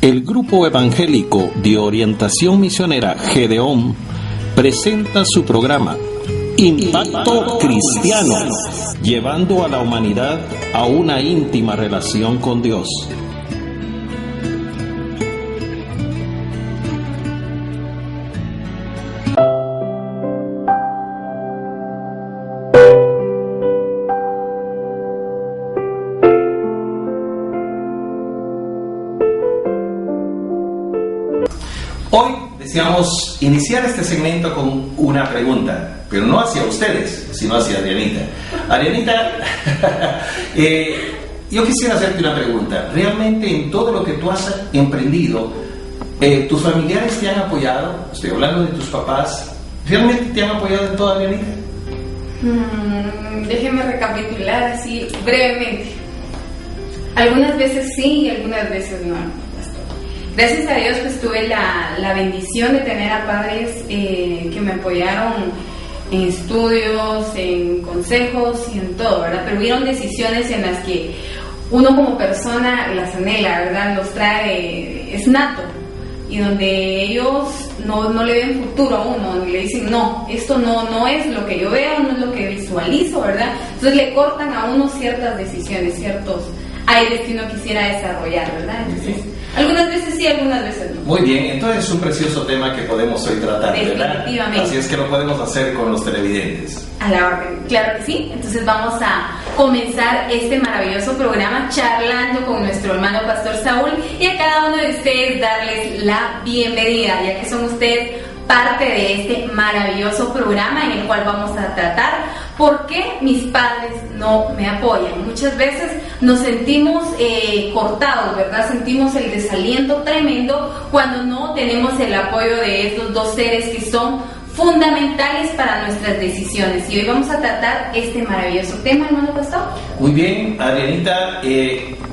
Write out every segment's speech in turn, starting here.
El grupo evangélico de orientación misionera Gedeón presenta su programa Impacto Cristiano, llevando a la humanidad a una íntima relación con Dios. Hoy deseamos iniciar este segmento con una pregunta, pero no hacia ustedes, sino hacia Adrianita. Adrianita, yo quisiera hacerte una pregunta. ¿Realmente en todo lo que tú has emprendido, tus familiares te han apoyado? Estoy hablando de tus papás. ¿Realmente te han apoyado en todo, Adrianita? Déjeme recapitular así brevemente. Algunas veces sí y algunas veces no. Gracias a Dios pues tuve la bendición de tener a padres que me apoyaron en estudios, en consejos y en todo, ¿verdad? Pero hubieron decisiones en las que uno como persona las anhela, ¿verdad? Los trae, es nato, y donde ellos no le ven futuro a uno, y le dicen, no, esto no es lo que yo veo, no es lo que visualizo, ¿verdad? Entonces le cortan a uno ciertas decisiones, ciertos aires que uno quisiera desarrollar, ¿verdad? Entonces, algunas veces sí, algunas veces no. Muy bien, entonces es un precioso tema que podemos hoy tratar, ¿verdad? Definitivamente. Así es que lo podemos hacer con los televidentes. A la orden, claro que sí. Entonces vamos a comenzar este maravilloso programa charlando con nuestro hermano Pastor Saúl, y a cada uno de ustedes darles la bienvenida, ya que son ustedes parte de este maravilloso programa en el cual vamos a tratar por qué mis padres no me apoyan. Muchas veces nos sentimos cortados, ¿verdad? Sentimos el desaliento tremendo cuando no tenemos el apoyo de estos dos seres que son fundamentales para nuestras decisiones. Y hoy vamos a tratar este maravilloso tema, hermano pastor. Muy bien, Adrianita,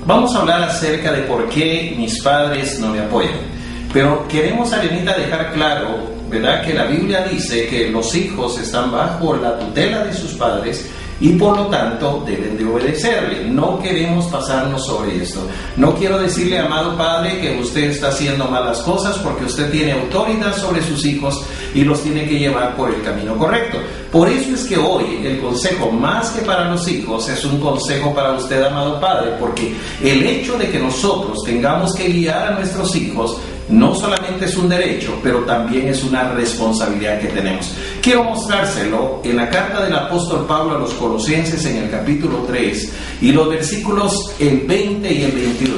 vamos a hablar acerca de por qué mis padres no me apoyan. Pero queremos, Adrianita, dejar claro, ¿verdad?, que la Biblia dice que los hijos están bajo la tutela de sus padres y por lo tanto deben de obedecerle. No queremos pasarnos sobre esto. No quiero decirle, amado padre, que usted está haciendo malas cosas, porque usted tiene autoridad sobre sus hijos y los tiene que llevar por el camino correcto. Por eso es que hoy el consejo, más que para los hijos, es un consejo para usted, amado padre, porque el hecho de que nosotros tengamos que guiar a nuestros hijos no solamente es un derecho, pero también es una responsabilidad que tenemos. Quiero mostrárselo en la carta del apóstol Pablo a los Colosenses, en el capítulo 3, y los versículos el 20 y el 21.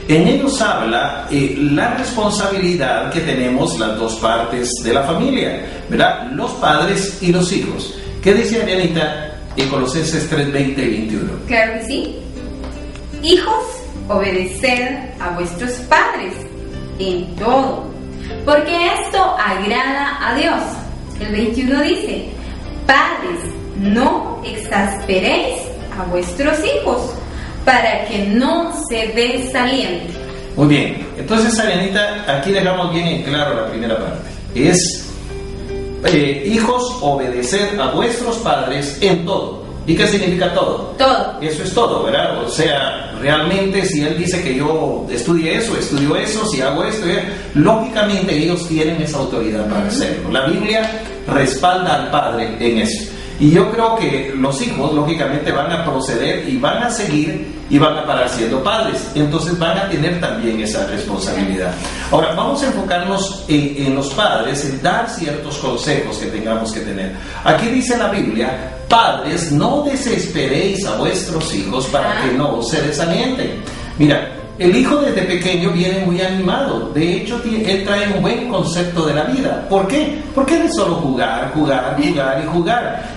En ellos habla la responsabilidad que tenemos las dos partes de la familia, ¿verdad? Los padres y los hijos. ¿Qué dice Adrianita en Colosenses 3, 20 y 21? Claro que sí. Hijos, obedeced a vuestros padres en todo, porque esto agrada a Dios. El 21 dice: padres, no exasperéis a vuestros hijos, para que no se desalienten. Muy bien, entonces, Arianita, aquí dejamos bien en claro la primera parte. Es hijos, obedeced a vuestros padres en todo. ¿Y qué significa todo? Todo. Eso es todo, ¿verdad? O sea, realmente si él dice que yo estudio eso, si hago esto, lógicamente ellos tienen esa autoridad para hacerlo. La Biblia respalda al padre en eso. Y yo creo que los hijos, lógicamente, van a proceder y van a seguir y van a parar siendo padres. Entonces van a tener también esa responsabilidad. Ahora, vamos a enfocarnos en los padres, en dar ciertos consejos que tengamos que tener. Aquí dice la Biblia: padres, no desesperéis a vuestros hijos para que no se desalienten. Mira, el hijo desde pequeño viene muy animado. De hecho, él trae un buen concepto de la vida. ¿Por qué? Porque él es solo jugar.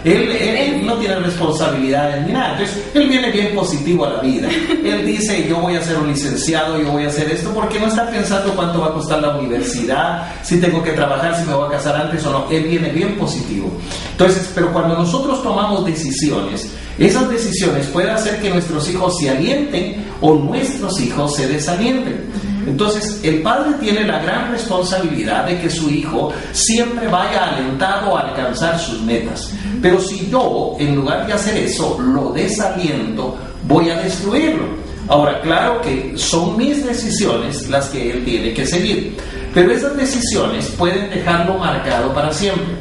Él no tiene responsabilidades ni nada. Entonces, él viene bien positivo a la vida. Él dice: yo voy a ser un licenciado, yo voy a hacer esto, porque no está pensando cuánto va a costar la universidad, si tengo que trabajar, si me voy a casar antes o no. Él viene bien positivo. Entonces, pero cuando nosotros tomamos decisiones, esas decisiones pueden hacer que nuestros hijos se alienten o nuestros hijos se desalienten. Entonces, el padre tiene la gran responsabilidad de que su hijo siempre vaya alentado a alcanzar sus metas. Pero si yo, en lugar de hacer eso, lo desaliento, voy a destruirlo. Ahora, claro que son mis decisiones las que él tiene que seguir, pero esas decisiones pueden dejarlo marcado para siempre.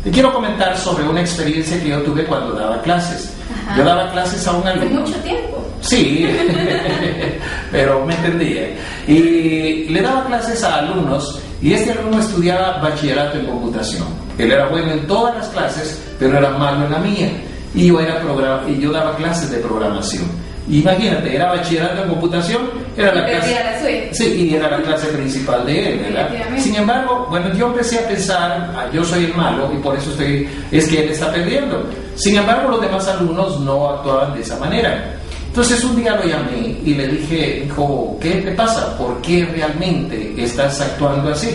Te quiero comentar sobre una experiencia que yo tuve cuando daba clases. Ajá. Yo daba clases a un alumno. Hace mucho tiempo. Sí, pero me entendía. Y le daba clases a alumnos, y este alumno estudiaba bachillerato en computación. Él era bueno en todas las clases, pero era malo en la mía. Y yo daba clases de programación. Imagínate, era bachillerato en computación, era la clase, sí, y era la clase principal de él, ¿verdad? Sin embargo, bueno, yo empecé a pensar, yo soy el malo y por eso es que él está perdiendo. Sin embargo, los demás alumnos no actuaban de esa manera. Entonces un día lo llamé y le dije, hijo, ¿qué te pasa? ¿Por qué realmente estás actuando así?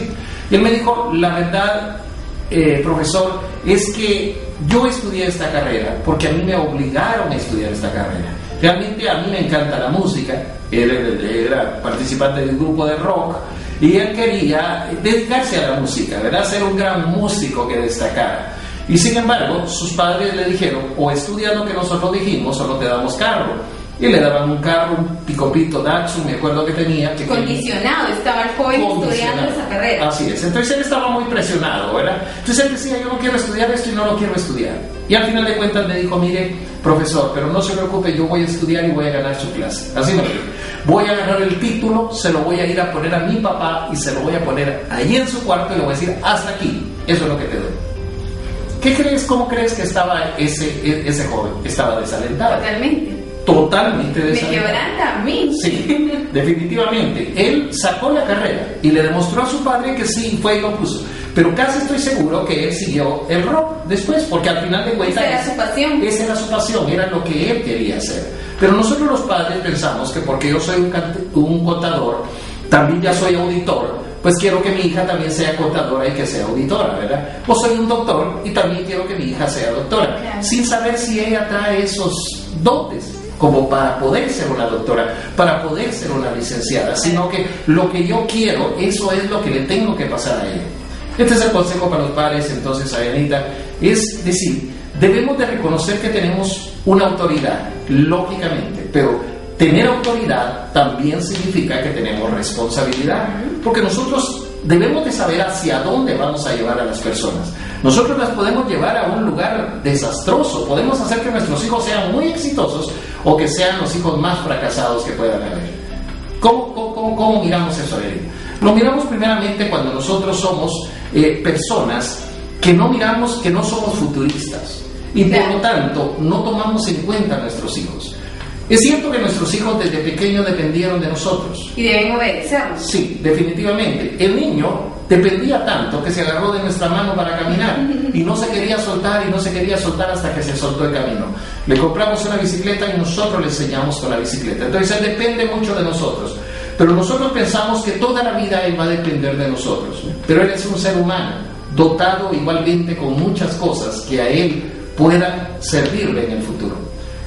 Y él me dijo, la verdad, profesor, es que yo estudié esta carrera porque a mí me obligaron a estudiar esta carrera. Realmente a mí me encanta la música. Él era participante del grupo de rock y él quería dedicarse a la música, ¿verdad? Ser un gran músico que destacara. Y sin embargo, sus padres le dijeron, o estudia lo que nosotros dijimos o no te damos carro. Y le daban un carro, un picopito Datsun, me acuerdo que tenía. Condicionado, estaba el joven estudiando esa carrera. Así es, entonces él estaba muy presionado, ¿verdad? Entonces él decía, yo no quiero estudiar esto y no lo quiero estudiar. Y al final de cuentas me dijo, mire, profesor, pero no se preocupe, yo voy a estudiar y voy a ganar su clase. Así me dijo. Voy a agarrar el título, se lo voy a ir a poner a mi papá y se lo voy a poner ahí en su cuarto y le voy a decir, hasta aquí, eso es lo que te doy. ¿Qué crees, cómo crees que estaba ese joven? Estaba desalentado. Totalmente desalentado. Me quebranta a mí. Sí, definitivamente. Él sacó la carrera y le demostró a su padre que sí, fue y lo puso. Pero casi estoy seguro que él siguió el rock después, porque al final de cuentas... Esa era su pasión. Esa era su pasión, era lo que él quería hacer. Pero nosotros los padres pensamos que porque yo soy un contador, también ya soy auditor, pues quiero que mi hija también sea contadora y que sea auditora, ¿verdad? O soy un doctor y también quiero que mi hija sea doctora, claro, sin saber si ella trae esos dotes como para poder ser una doctora, para poder ser una licenciada, sino que lo que yo quiero, eso es lo que le tengo que pasar a ella. Este es el consejo para los padres, entonces, Arianita, es decir, debemos de reconocer que tenemos una autoridad, lógicamente, pero tener autoridad también significa que tenemos responsabilidad, porque nosotros debemos de saber hacia dónde vamos a llevar a las personas. Nosotros las podemos llevar a un lugar desastroso, podemos hacer que nuestros hijos sean muy exitosos o que sean los hijos más fracasados que puedan haber. ¿Cómo miramos eso, Erika? Lo miramos primeramente cuando nosotros somos personas que no miramos, que no somos futuristas y por lo tanto no tomamos en cuenta a nuestros hijos. Es cierto que nuestros hijos desde pequeños dependieron de nosotros. Y deben obedecernos. Sí, definitivamente. El niño dependía tanto que se agarró de nuestra mano para caminar y no se quería soltar y no se quería soltar hasta que se soltó el camino. Le compramos una bicicleta y nosotros le enseñamos con la bicicleta. Entonces él depende mucho de nosotros. Pero nosotros pensamos que toda la vida él va a depender de nosotros. Pero él es un ser humano, dotado igualmente con muchas cosas que a él puedan servirle en el futuro.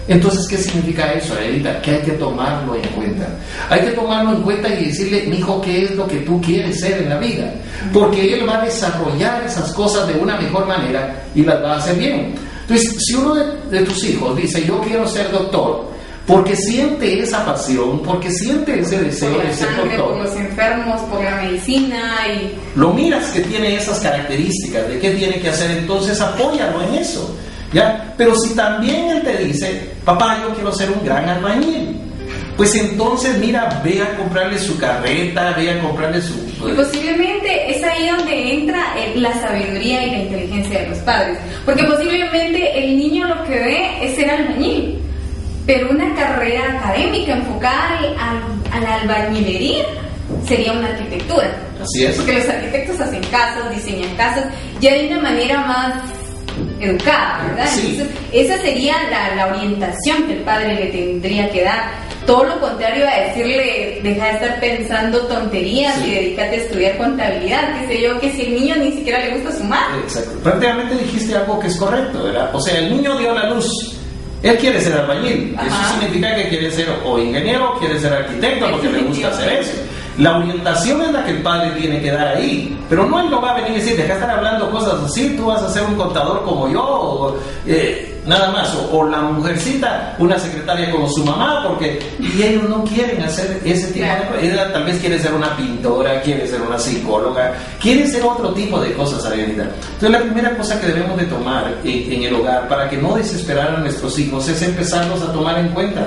Entonces, ¿qué significa eso, Adelita? Que hay que tomarlo en cuenta. Hay que tomarlo en cuenta y decirle, mijo, ¿qué es lo que tú quieres ser en la vida? Porque él va a desarrollar esas cosas de una mejor manera y las va a hacer bien. Entonces, si uno de tus hijos dice, yo quiero ser doctor, porque siente esa pasión, porque siente ese deseo de ser doctor. Por los enfermos, por la medicina y... Lo miras que tiene esas características, de qué tiene que hacer, entonces apóyalo en eso. ¿Ya? Pero si también él te dice, papá, yo quiero ser un gran albañil, pues entonces mira, ve a comprarle su carreta, ve a comprarle su... Y posiblemente es ahí donde entra la sabiduría y la inteligencia de los padres, porque posiblemente el niño lo que ve es ser albañil, pero una carrera académica enfocada a la albañilería sería una arquitectura. Así es. Porque los arquitectos hacen casas, diseñan casas, ya de una manera más educada, ¿verdad? Sí. Entonces, esa sería la orientación que el padre le tendría que dar. Todo lo contrario a decirle, deja de estar pensando tonterías, sí, y dedícate a estudiar contabilidad, qué sé yo, que si el niño ni siquiera le gusta sumar. Exacto. Prácticamente dijiste algo que es correcto, ¿verdad? O sea, el niño dio la luz. Él quiere ser albañil. Ajá. Eso significa que quiere ser o ingeniero, quiere ser arquitecto, porque le gusta hacer eso. La orientación es la que el padre tiene que dar ahí, pero no él no va a venir y decir, deja de estar hablando cosas así, tú vas a ser un contador como yo, nada más, o la mujercita, una secretaria como su mamá, y ellos no quieren hacer ese tipo de cosas. Ella tal vez quiere ser una pintora, quiere ser una psicóloga, quiere ser otro tipo de cosas, Arielita. Entonces la primera cosa que debemos de tomar en el hogar para que no desesperar a nuestros hijos es empezarlos a tomar en cuenta.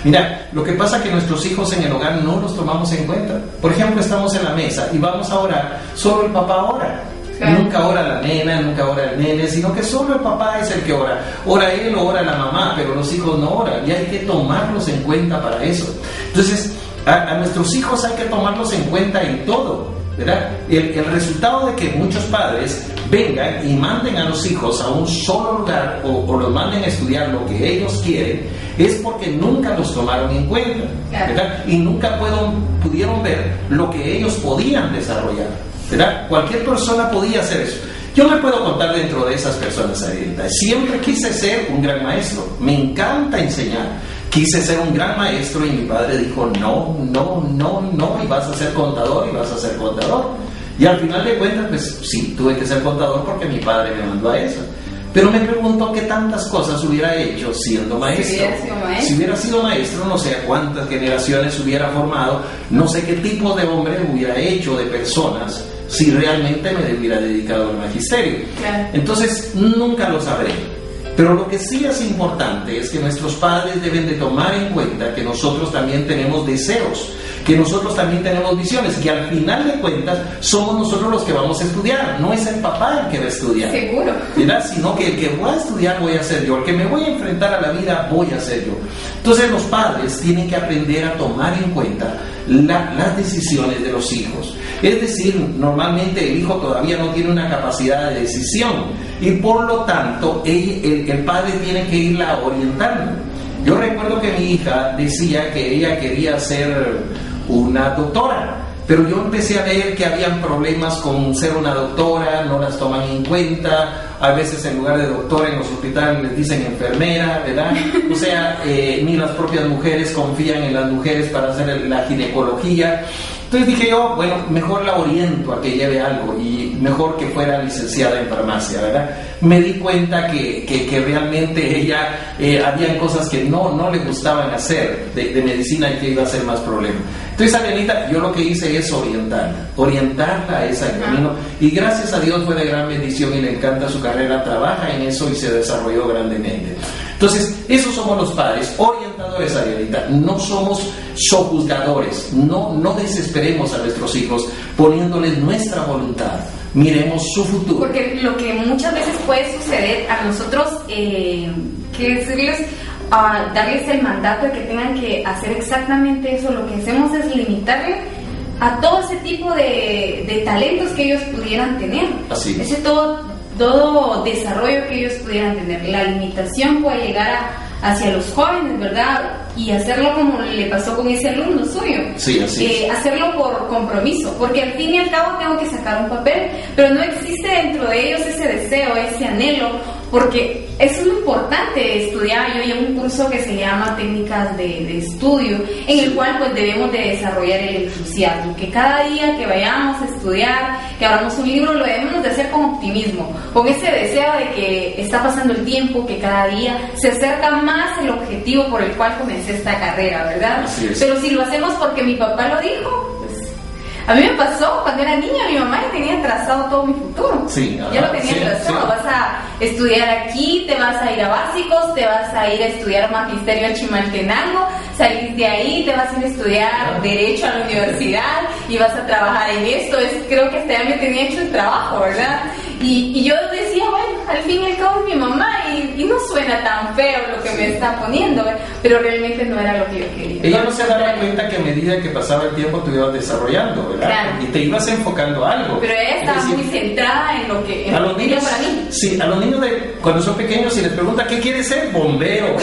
Mira, lo que pasa es que nuestros hijos en el hogar no los tomamos en cuenta. Por ejemplo, estamos en la mesa y vamos a orar, solo el papá ora. Claro. Nunca ora la nena, nunca ora el nene, sino que solo el papá es el que ora. Ora él o ora la mamá, pero los hijos no oran y hay que tomarlos en cuenta para eso. Entonces, a nuestros hijos hay que tomarlos en cuenta en todo, ¿verdad? El resultado de que muchos padres vengan y manden a los hijos a un solo lugar o los manden a estudiar lo que ellos quieren es porque nunca los tomaron en cuenta, ¿verdad? Y nunca pudieron ver lo que ellos podían desarrollar, ¿verdad? Cualquier persona podía hacer eso. Yo me puedo contar dentro de esas personas, Arielita. Siempre quise ser un gran maestro, me encanta enseñar. Quise ser un gran maestro y mi padre dijo no, y vas a ser contador, y al final de cuentas, pues sí, tuve que ser contador porque mi padre me mandó a eso. Pero me pregunto qué tantas cosas hubiera hecho siendo maestro. Si hubiera sido maestro, no sé cuántas generaciones hubiera formado, no sé qué tipo de hombre hubiera hecho, de personas, si realmente me hubiera dedicado al magisterio. Claro. Entonces, nunca lo sabré. Pero lo que sí es importante es que nuestros padres deben de tomar en cuenta que nosotros también tenemos deseos, que nosotros también tenemos visiones, que al final de cuentas somos nosotros los que vamos a estudiar, no es el papá el que va a estudiar. Seguro. ¿Verdad? Sino que el que voy a estudiar voy a ser yo, el que me voy a enfrentar a la vida voy a ser yo. Entonces los padres tienen que aprender a tomar en cuenta las decisiones de los hijos. Es decir, normalmente el hijo todavía no tiene una capacidad de decisión y por lo tanto el padre tiene que irla orientando. Yo recuerdo que mi hija decía que ella quería ser una doctora, pero yo empecé a ver que habían problemas con ser una doctora, no las toman en cuenta, a veces en lugar de doctora en los hospitales les dicen enfermera, ¿verdad? O sea, ni las propias mujeres confían en las mujeres para hacer la ginecología. Entonces dije yo, bueno, mejor la oriento a que lleve algo y mejor que fuera licenciada en farmacia, ¿verdad? Me di cuenta que realmente ella, habían cosas que no le gustaban hacer de medicina y que iba a ser más problema. Entonces, Arielita, yo lo que hice es orientarla a ese camino y gracias a Dios fue de gran bendición y le encanta su carrera, trabaja en eso y se desarrolló grandemente. Entonces, esos somos los padres, orientadores, Arielita, no somos sojuzgadores, no desesperemos a nuestros hijos poniéndoles nuestra voluntad, miremos su futuro. Porque lo que muchas veces puede suceder a nosotros, que decirles, darles el mandato de que tengan que hacer exactamente eso, lo que hacemos es limitarle a todo ese tipo de talentos que ellos pudieran tener. Así es. Ese todo desarrollo que ellos pudieran tener. La limitación puede llegar hacia los jóvenes, ¿verdad? Y hacerlo como le pasó con ese alumno suyo. Sí, así es. Hacerlo por compromiso, porque al fin y al cabo tengo que sacar un papel, pero no existe dentro de ellos ese deseo, ese anhelo, porque eso es lo importante, estudiar. Yo llevo un curso que se llama Técnicas de Estudio, en el cual pues debemos de desarrollar el entusiasmo, que cada día que vayamos a estudiar, que abramos un libro, lo debemos de hacer con optimismo, con ese deseo de que está pasando el tiempo, que cada día se acerca más el objetivo por el cual comencé esta carrera, ¿verdad? Así es. Pero si lo hacemos porque mi papá lo dijo, pues a mí me pasó cuando era niña, mi mamá ya tenía trazado todo mi futuro. Sí, ya lo tenía trazado. Sí. Vas a estudiar aquí, te vas a ir a básicos, te vas a ir a estudiar magisterio a Chimaltenango, salís de ahí, te vas a ir a estudiar derecho a la universidad y vas a trabajar en esto. Creo que hasta ya me tenía hecho el trabajo, ¿verdad? Y yo decía, bueno, al fin y al cabo es mi mamá y no suena tan feo lo que me está poniendo, ¿verdad? Pero realmente no era lo que yo quería. Ella no se daba cuenta que a medida que pasaba el tiempo te ibas desarrollando, ¿verdad? Claro. Y te ibas enfocando a algo. Pero ella estaba muy centrada en lo que a los niños, para mí. Sí, a los niños cuando son pequeños, si les pregunta ¿qué quiere ser? Bombero.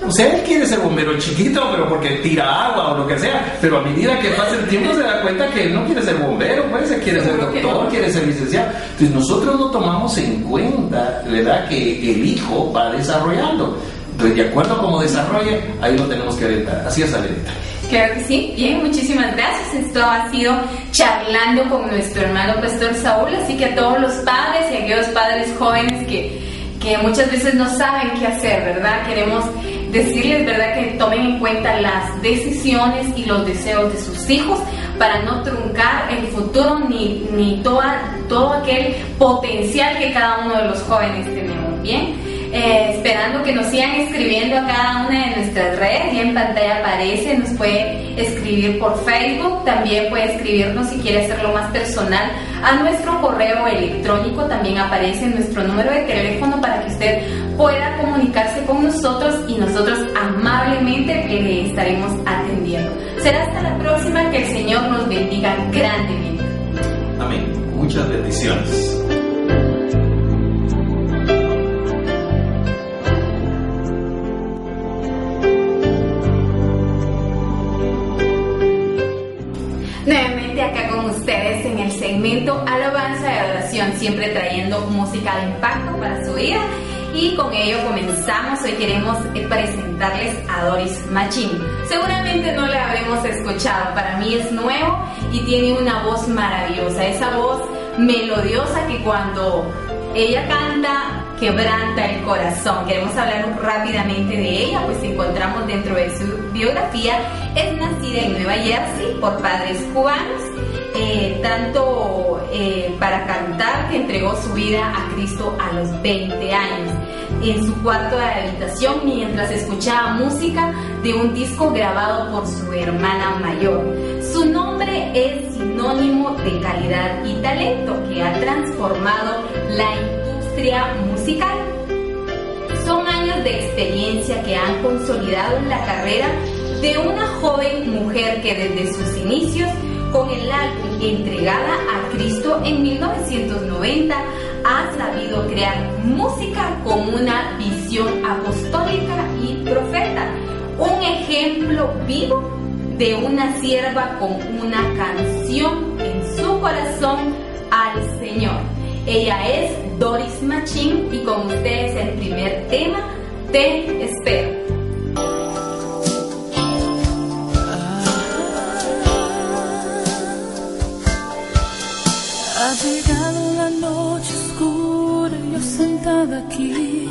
O sea, él quiere ser bombero chiquito, pero porque tira agua o lo que sea. Pero a medida que pasa el tiempo se da cuenta que él no quiere ser bombero, pues él quiere ser doctor, quiere ser licenciado. Entonces nosotros no tomamos en cuenta, ¿verdad?, que el hijo va desarrollando. Entonces, de acuerdo a cómo desarrolla, ahí lo tenemos que orientar. Así es, Arielita. Claro que sí. Bien, muchísimas gracias. Esto ha sido charlando con nuestro hermano Pastor Saúl. Así que a todos los padres y a aquellos padres jóvenes que que muchas veces no saben qué hacer, ¿verdad? Queremos decirles, ¿verdad?, que tomen en cuenta las decisiones y los deseos de sus hijos para no truncar el futuro ni todo aquel potencial que cada uno de los jóvenes tenemos, ¿bien? Esperando que nos sigan escribiendo a cada una de nuestras redes. Ya en pantalla aparece, nos puede escribir por Facebook, también puede escribirnos si quiere hacerlo más personal a nuestro correo electrónico, también aparece nuestro número de teléfono para que usted pueda comunicarse con nosotros y nosotros amablemente le estaremos atendiendo. Será hasta la próxima, que el Señor nos bendiga grandemente. Amén. Muchas bendiciones. Nuevamente acá con ustedes en el segmento Alabanza y Adoración, siempre trayendo música de impacto para su vida, y con ello comenzamos. Hoy queremos presentarles a Doris Machín. Seguramente no la habremos escuchado, para mí es nuevo y tiene una voz maravillosa, esa voz melodiosa que cuando ella canta quebranta el corazón. Queremos hablar rápidamente de ella, pues encontramos dentro de su biografía. Es nacida en Nueva Jersey por padres cubanos, para cantar, que entregó su vida a Cristo a los 20 años, en su cuarto de habitación, mientras escuchaba música de un disco grabado por su hermana mayor. Su nombre es sinónimo de calidad y talento que ha transformado la industria musical. Son años de experiencia que han consolidado la carrera de una joven mujer que desde sus inicios, con el álbum Entregada a Cristo en 1990, ha sabido crear música con una visión apostólica y profeta. Un ejemplo vivo de una sierva con una canción en su corazón al Señor. Ella es Doris Machín y con ustedes el primer tema, Te Espero. Ha llegado la noche oscura, yo sentada aquí,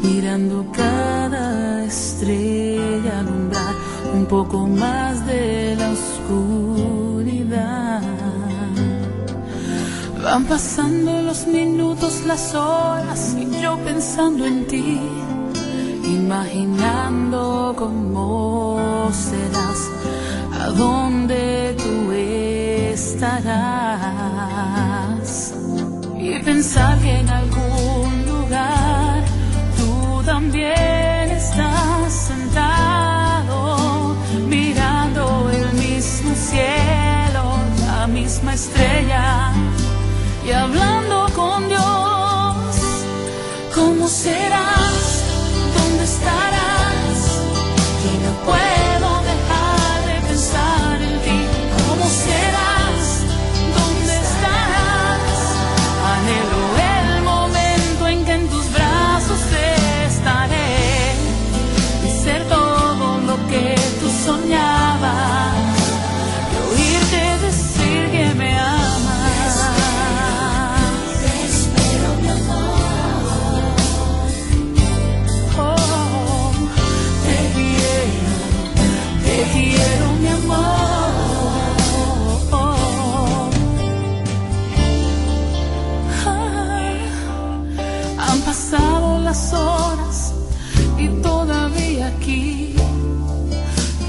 mirando cada estrella alumbrar un poco más de la oscuridad. Van pasando los minutos, las horas, y yo pensando en ti, imaginando cómo serás, a dónde tú estarás, y pensar que en algún lugar tú también estás sentado, mirando el mismo cielo, la misma estrella, y hablando con Dios. ¿Cómo serás? ¿Dónde estarás? Y no puedo dejar de pensar en ti. ¿Cómo serás? ¿Dónde estarás? Anhelo el momento en que en tus brazos estaré y ser todo lo que tú soñabas, y oírte decir que me amas. Quiero mi amor. Han pasado las horas y todavía aquí,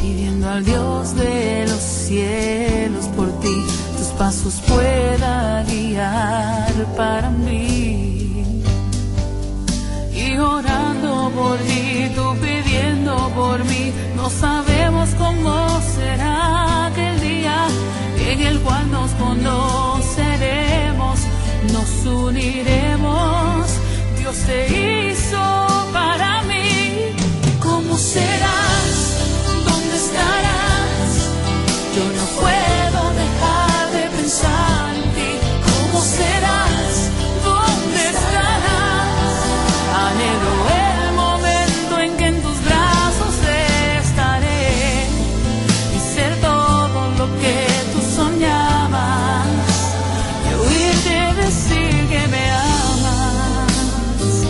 pidiendo al Dios de los cielos por ti, tus pasos pueda guiar para mí. Y orando por ti, tú pidiendo por mí, no sabemos cómo será aquel día en el cual nos conoceremos, nos uniremos. Dios te hizo para mí. ¿Cómo serás? ¿Dónde estarás? Yo no puedo dejar de pensar en ti. ¿Cómo serás? ¿Dónde estarás? Anhelo el momento en que en tus brazos estaré y ser todo lo que tú soñabas, y oírte decir que me amas.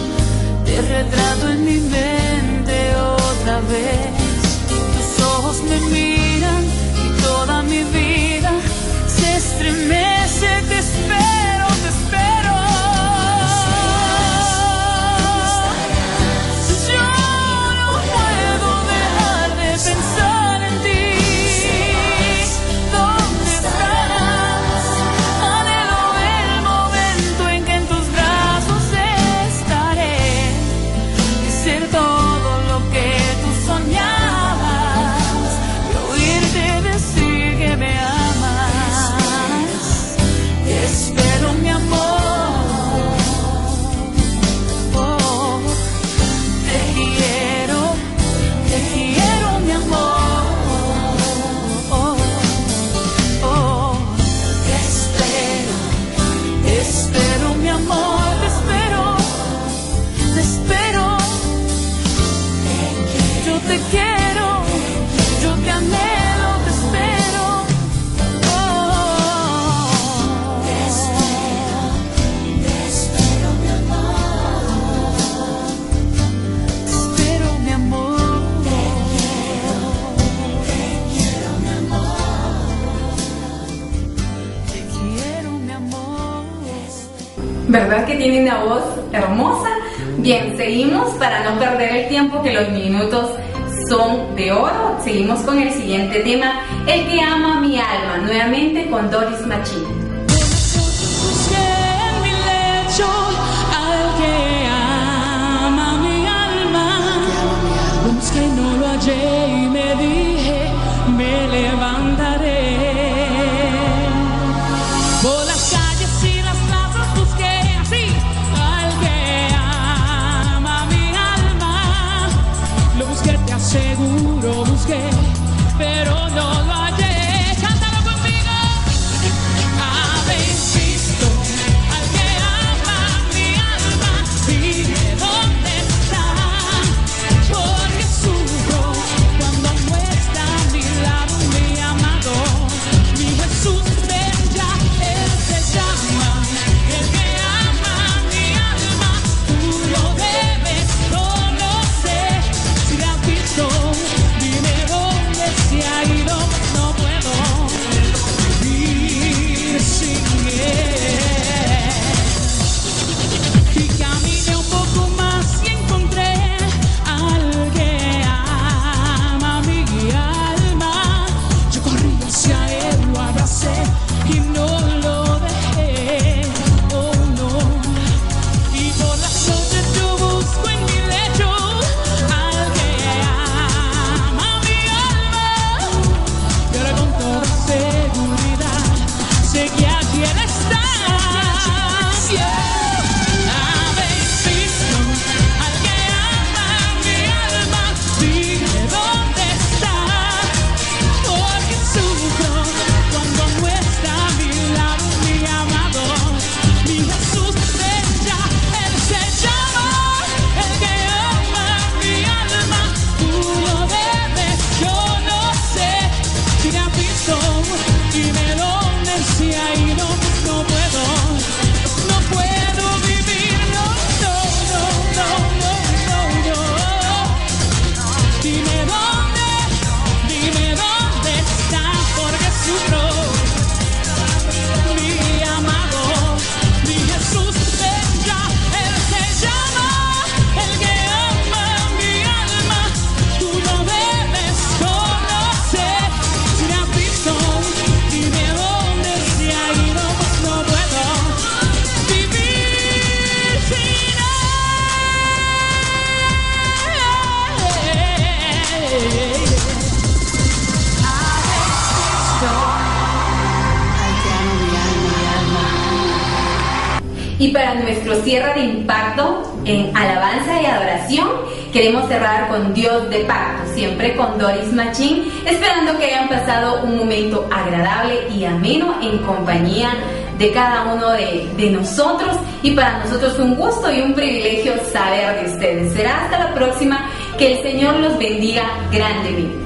¿Verdad que tiene una voz hermosa? Bien, seguimos para no perder el tiempo, que los minutos son de oro. Seguimos con el siguiente tema, El que ama mi alma, nuevamente con Doris Machín. Busqué en mi lecho al que ama mi alma. Busqué y no lo hallé y me dije, me levantaré. Por las calles y las plazas busqué así al que ama mi alma. Lo busqué, te aseguro, busqué, pero no lo hallé. Cántalo conmigo. Habéis visto al que ama mi alma, dime dónde está, porque sufro cuando no está a mi lado mi amado, mi Jesús. Ven ya, Él se llama, el que ama mi alma, tú lo debes conocer. Si le has visto, dime dónde se ha ido, no puedo vivir sin Él. Y caminé un poco más y encontré al que ama mi alma. Yo corrí hacia Él, lo abracé y no lo dejé, oh no. Y por las noches yo busco en mi lecho al que ama mi alma, pero con toda seguridad sé que aquí Él está. Habéis visto al que ama mi alma, dime dónde está, porque sufro cuando no está a mi lado mi amado, mi Jesús. Ven ya, Él se llama, el que ama mi alma, tú lo debes conocer. Si le has visto, dime dónde se ha ido, no puedo vivir, no, no, no, no, no, no. Dime dónde está, porque sufro, mi amado, mi Jesús. Ven ya, Él se llama, el que ama mi alma, tú lo debes conocer. Si le has visto, dime dónde se ha ido, pues no puedo vivir sin Él. Y para nuestro cierre de impacto en alabanza y adoración, queremos cerrar con Dios de pacto, siempre con Doris Machín, esperando que hayan pasado un momento agradable y ameno en compañía de cada uno de nosotros, y para nosotros un gusto y un privilegio saber de ustedes. Será hasta la próxima, que el Señor los bendiga grandemente.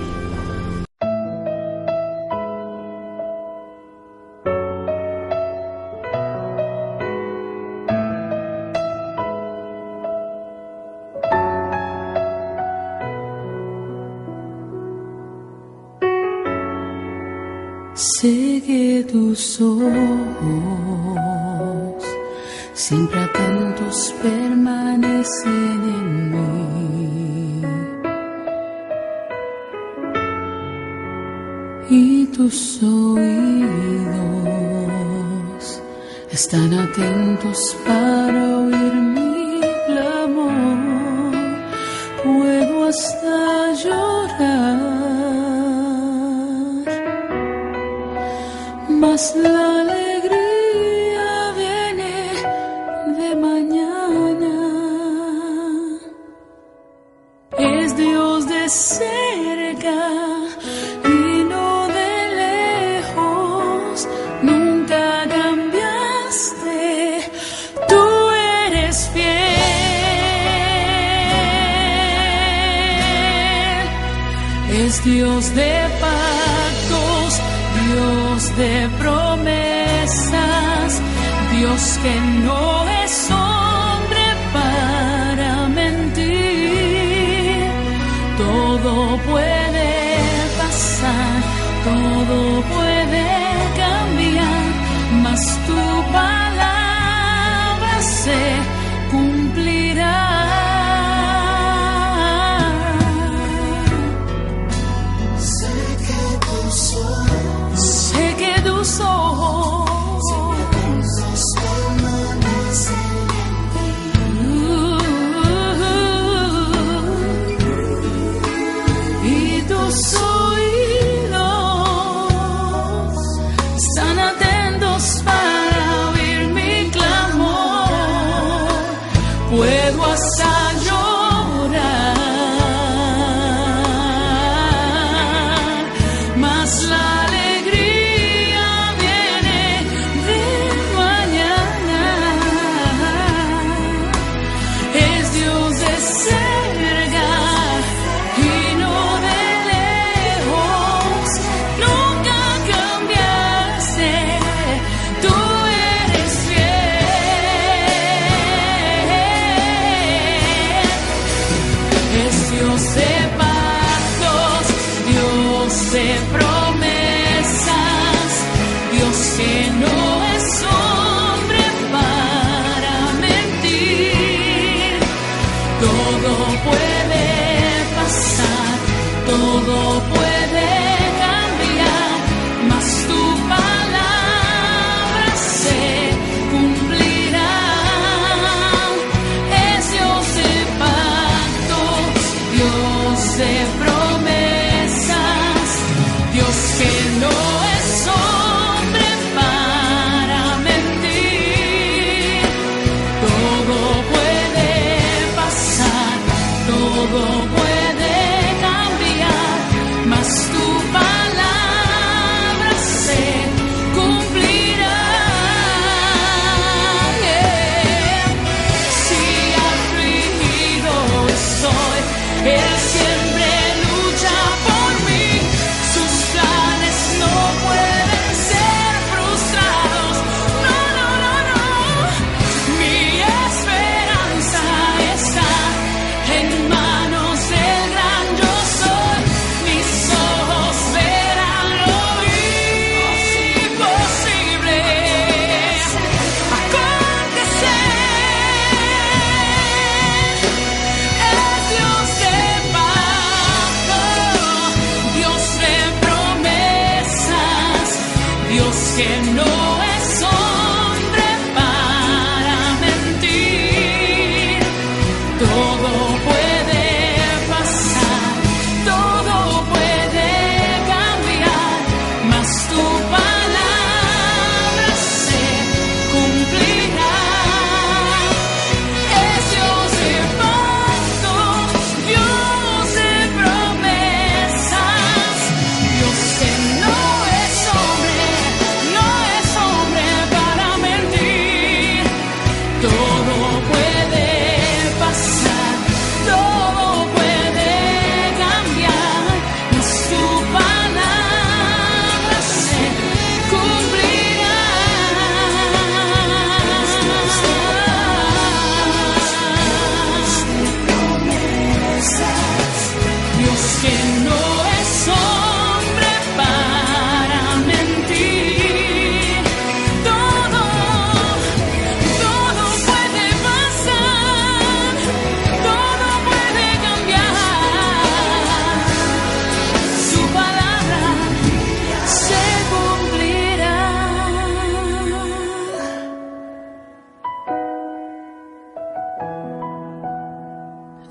Sé que tus ojos, siempre atentos, permanecen en mí, y tus oídos están atentos para oír mi clamor. Puedo hasta llorar, mas la alegría viene de mañana. Es Dios de cerca y no de lejos. Nunca cambiaste, tú eres fiel. Es Dios de pactos, Dios de promesas, Dios que no es hombre para mentir. Todo puede pasar, todo puede cambiar, mas tu palabra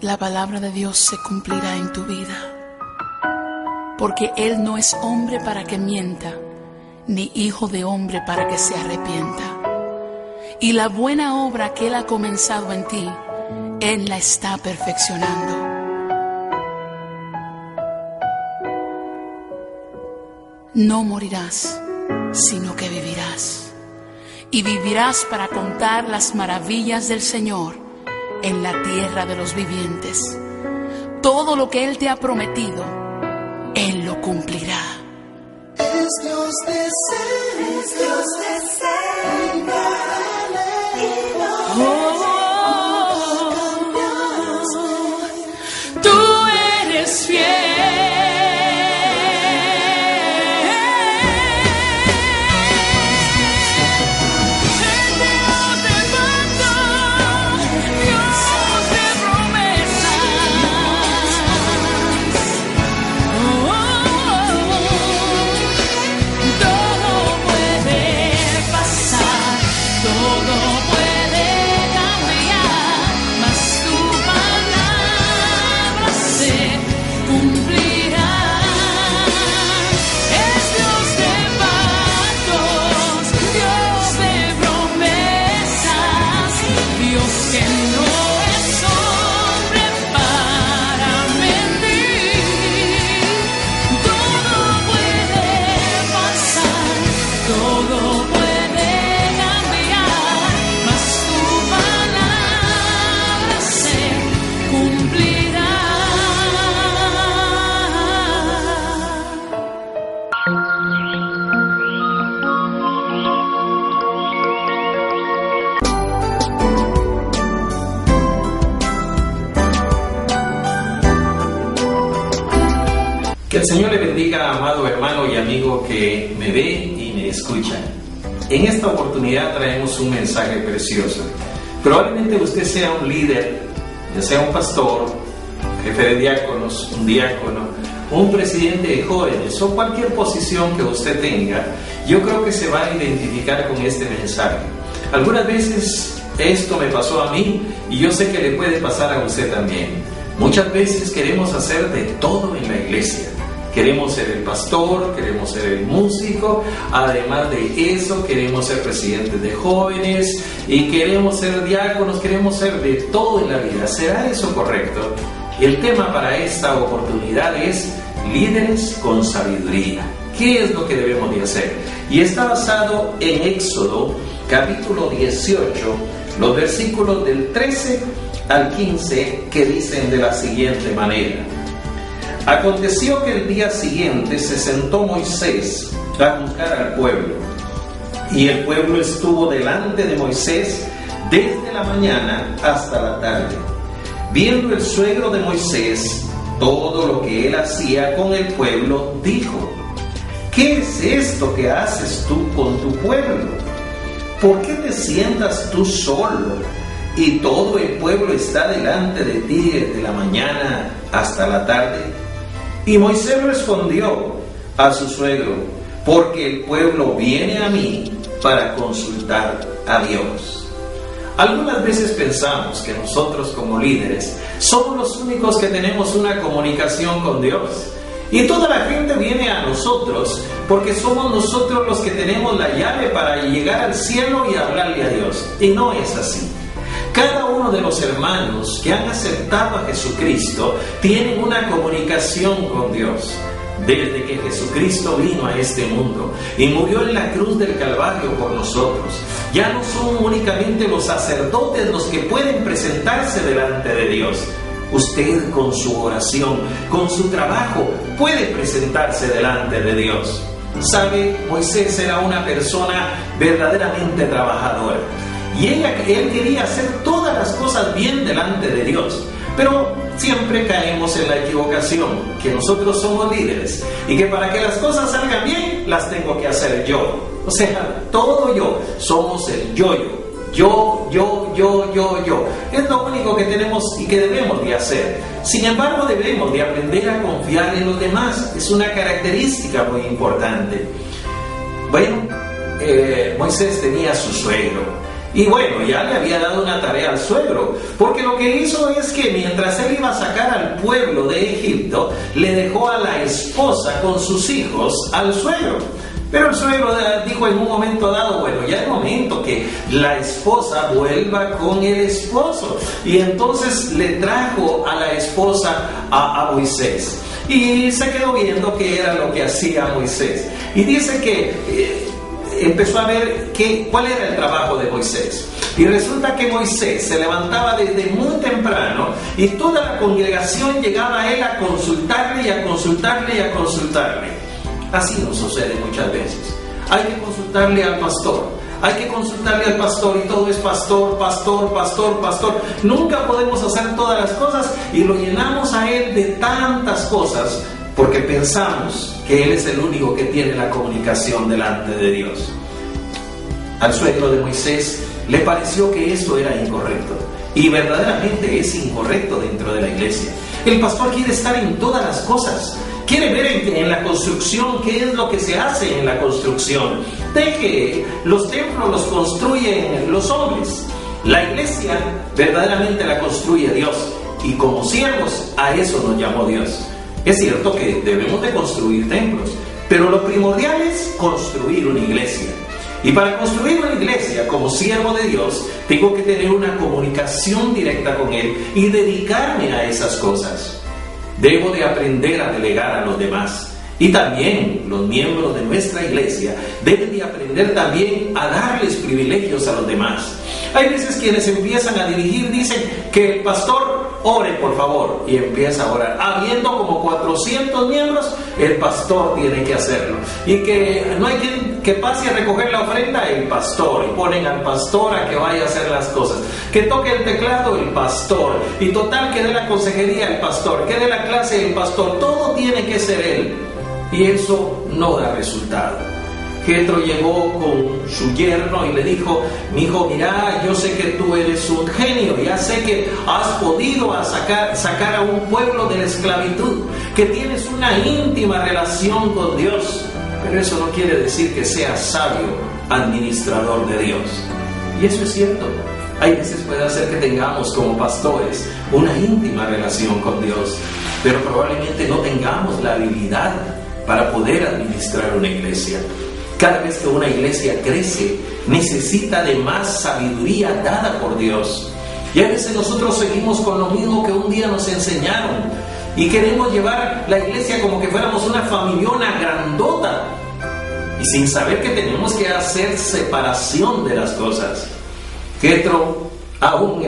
la palabra de Dios se cumplirá en tu vida. Porque Él no es hombre para que mienta, ni hijo de hombre para que se arrepienta. Y la buena obra que Él ha comenzado en ti, Él la está perfeccionando. No morirás, sino que vivirás. Y vivirás para contar las maravillas del Señor en la tierra de los vivientes. Todo lo que Él te ha prometido, Él lo cumplirá. Es Dios de ser, es Dios de ser. Tú eres fiel. Que el Señor le bendiga, amado hermano y amigo que me ve y me escucha. En esta oportunidad traemos un mensaje precioso. Probablemente usted sea un líder, ya sea un pastor, jefe de diáconos, un diácono, un presidente de jóvenes o cualquier posición que usted tenga. Yo creo que se va a identificar con este mensaje. Algunas veces esto me pasó a mí y yo sé que le puede pasar a usted también. Muchas veces queremos hacer de todo en la iglesia. Queremos ser el pastor, queremos ser el músico, además de eso queremos ser presidentes de jóvenes y queremos ser diáconos, queremos ser de todo en la vida. ¿Será eso correcto? Y el tema para esta oportunidad es líderes con sabiduría. ¿Qué es lo que debemos de hacer? Y está basado en Éxodo, capítulo 18, los versículos del 13 al 15, que dicen de la siguiente manera. Aconteció que el día siguiente se sentó Moisés a juzgar al pueblo, y el pueblo estuvo delante de Moisés desde la mañana hasta la tarde. Viendo el suegro de Moisés todo lo que él hacía con el pueblo, dijo: ¿qué es esto que haces tú con tu pueblo? ¿Por qué te sientas tú solo y todo el pueblo está delante de ti desde la mañana hasta la tarde? Y Moisés respondió a su suegro: porque el pueblo viene a mí para consultar a Dios. Algunas veces pensamos que nosotros como líderes somos los únicos que tenemos una comunicación con Dios. Y toda la gente viene a nosotros porque somos nosotros los que tenemos la llave para llegar al cielo y hablarle a Dios. Y no es así. Cada uno de los hermanos que han aceptado a Jesucristo tienen una comunicación con Dios. Desde que Jesucristo vino a este mundo y murió en la cruz del Calvario por nosotros, ya no son únicamente los sacerdotes los que pueden presentarse delante de Dios. Usted con su oración, con su trabajo, puede presentarse delante de Dios. ¿Sabe? Moisés era una persona verdaderamente trabajadora. Y él quería hacer todas las cosas bien delante de Dios. Pero siempre caemos en la equivocación, que nosotros somos líderes y que para que las cosas salgan bien, las tengo que hacer yo. O sea, todo yo. Somos el yo-yo. Yo. Es lo único que tenemos y que debemos de hacer. Sin embargo, debemos de aprender a confiar en los demás. Es una característica muy importante. Bueno, Moisés tenía a su suegro. Y bueno, ya le había dado una tarea al suegro, porque lo que hizo es que mientras él iba a sacar al pueblo de Egipto, le dejó a la esposa con sus hijos al suegro. Pero el suegro dijo en un momento dado, bueno, ya es momento que la esposa vuelva con el esposo. Y entonces le trajo a la esposa a Moisés. Y se quedó viendo qué era lo que hacía Moisés. Y dice que empezó a ver cuál era el trabajo de Moisés. Y resulta que Moisés se levantaba desde muy temprano y toda la congregación llegaba a él a consultarle y a consultarle y a consultarle. Así nos sucede muchas veces. Hay que consultarle al pastor. Hay que consultarle al pastor y todo es pastor, pastor, pastor, pastor. Nunca podemos hacer todas las cosas y lo llenamos a él de tantas cosas porque pensamos que él es el único que tiene la comunicación delante de Dios. Al suegro de Moisés le pareció que eso era incorrecto y verdaderamente es incorrecto dentro de la iglesia. El pastor quiere estar en todas las cosas. Quiere ver en la construcción qué es lo que se hace en la construcción. De que los templos los construyen los hombres. La iglesia verdaderamente la construye Dios. Y como siervos, a eso nos llamó Dios. Es cierto que debemos de construir templos, pero lo primordial es construir una iglesia. Y para construir una iglesia como siervo de Dios, tengo que tener una comunicación directa con Él y dedicarme a esas cosas. Debo de aprender a delegar a los demás. Y también los miembros de nuestra iglesia deben de aprender también a darles privilegios a los demás. Hay veces quienes empiezan a dirigir dicen que el pastor ore por favor y empieza a orar. Habiendo como 400 miembros, el pastor tiene que hacerlo. Y que no hay quien que pase a recoger la ofrenda, el pastor. Y ponen al pastor a que vaya a hacer las cosas. Que toque el teclado, el pastor. Y total que dé la consejería, el pastor. Que dé la clase, el pastor. Todo tiene que ser él. Y eso no da resultado. Jethro llegó con su yerno y le dijo: mi hijo, mira, yo sé que tú eres un genio, ya sé que has podido sacar a un pueblo de la esclavitud, que tienes una íntima relación con Dios, pero eso no quiere decir que seas sabio administrador de Dios. Y eso es cierto. Hay veces puede hacer que tengamos como pastores una íntima relación con Dios, pero probablemente no tengamos la habilidad para poder administrar una iglesia. Cada vez que una iglesia crece, necesita de más sabiduría dada por Dios. Y a veces nosotros seguimos con lo mismo que un día nos enseñaron y queremos llevar la iglesia como que fuéramos una familiona grandota y sin saber que tenemos que hacer separación de las cosas. Jethro, aún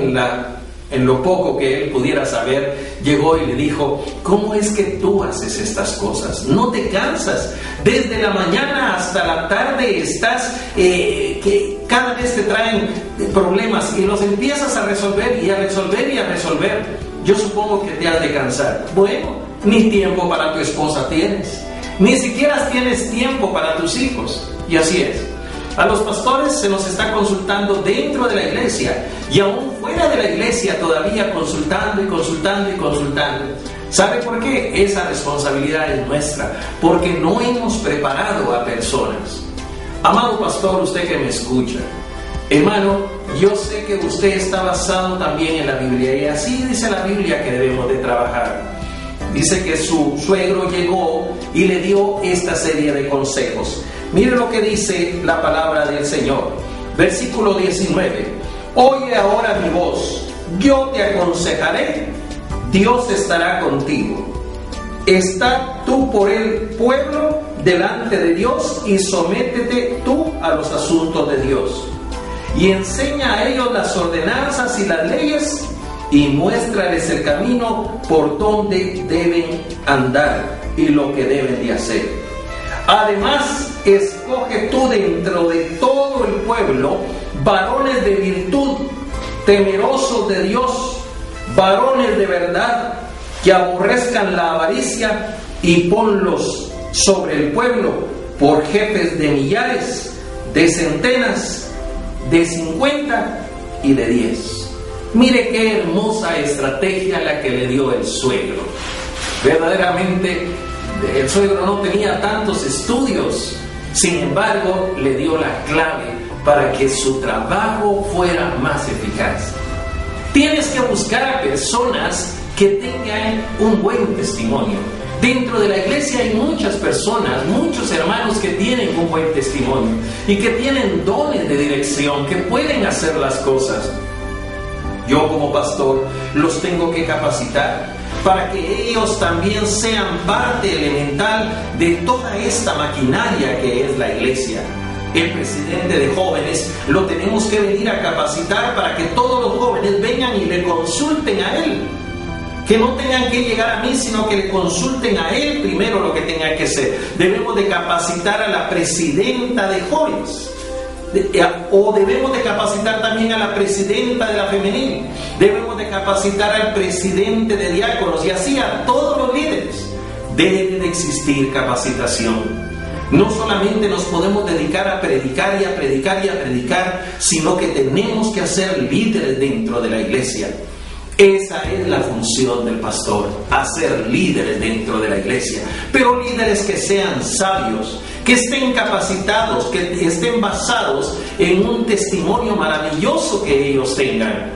en lo poco que él pudiera saber, llegó y le dijo: ¿cómo es que tú haces estas cosas? ¿No te cansas? Desde la mañana hasta la tarde estás, que cada vez te traen problemas y los empiezas a resolver y a resolver y a resolver. Yo supongo que te has de cansar. Bueno, ni tiempo para tu esposa tienes, ni siquiera tienes tiempo para tus hijos. Y así es. A los pastores se nos está consultando dentro de la iglesia y aún fuera de la iglesia todavía consultando y consultando y consultando. ¿Sabe por qué? Esa responsabilidad es nuestra, porque no hemos preparado a personas. Amado pastor, usted que me escucha, hermano, yo sé que usted está basado también en la Biblia y así dice la Biblia que debemos de trabajar. Dice que su suegro llegó y le dio esta serie de consejos. Mire lo que dice la palabra del Señor. Versículo 19. Oye ahora mi voz, yo te aconsejaré, Dios estará contigo. Está tú por el pueblo delante de Dios y sométete tú a los asuntos de Dios. Y enseña a ellos las ordenanzas y las leyes y muéstrales el camino por donde deben andar y lo que deben de hacer. Además, escoge tú dentro de todo el pueblo varones de virtud, temerosos de Dios, varones de verdad, que aborrezcan la avaricia, y ponlos sobre el pueblo por jefes de millares, de centenas, de 50 y de 10. Mire qué hermosa estrategia la que le dio el suegro. Verdaderamente, el suegro no tenía tantos estudios, Sin embargo, le dio la clave para que su trabajo fuera más eficaz. Tienes que buscar personas que tengan un buen testimonio. Dentro de la iglesia hay muchas personas, muchos hermanos que tienen un buen testimonio y que tienen dones de dirección, que pueden hacer las cosas. Yo como pastor los tengo que capacitar para que ellos también sean parte elemental de toda esta maquinaria que es la iglesia. El presidente de jóvenes lo tenemos que venir a capacitar para que todos los jóvenes vengan y le consulten a él. Que no tengan que llegar a mí, sino que le consulten a él primero lo que tenga que hacer. Debemos de capacitar a la presidenta de jóvenes. O debemos de capacitar también a la presidenta de la femenil. Debemos de capacitar al presidente de diáconos y así a todos los líderes. Debe de existir capacitación. No solamente nos podemos dedicar a predicar y a predicar y a predicar, sino que tenemos que hacer líderes dentro de la iglesia. Esa es la función del pastor, hacer líderes dentro de la iglesia, pero líderes que sean sabios, que estén capacitados, que estén basados en un testimonio maravilloso que ellos tengan.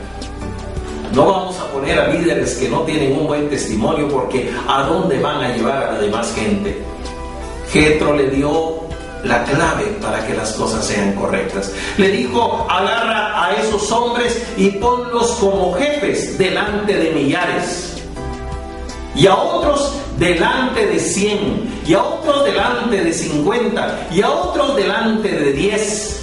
No vamos a poner a líderes que no tienen un buen testimonio, porque ¿a dónde van a llevar a la demás gente? Jetro le dio la clave para que las cosas sean correctas. Le dijo: agarra a esos hombres y ponlos como jefes delante de millares, y a otros delante de 100, y a otros delante de 50, y a otros delante de 10.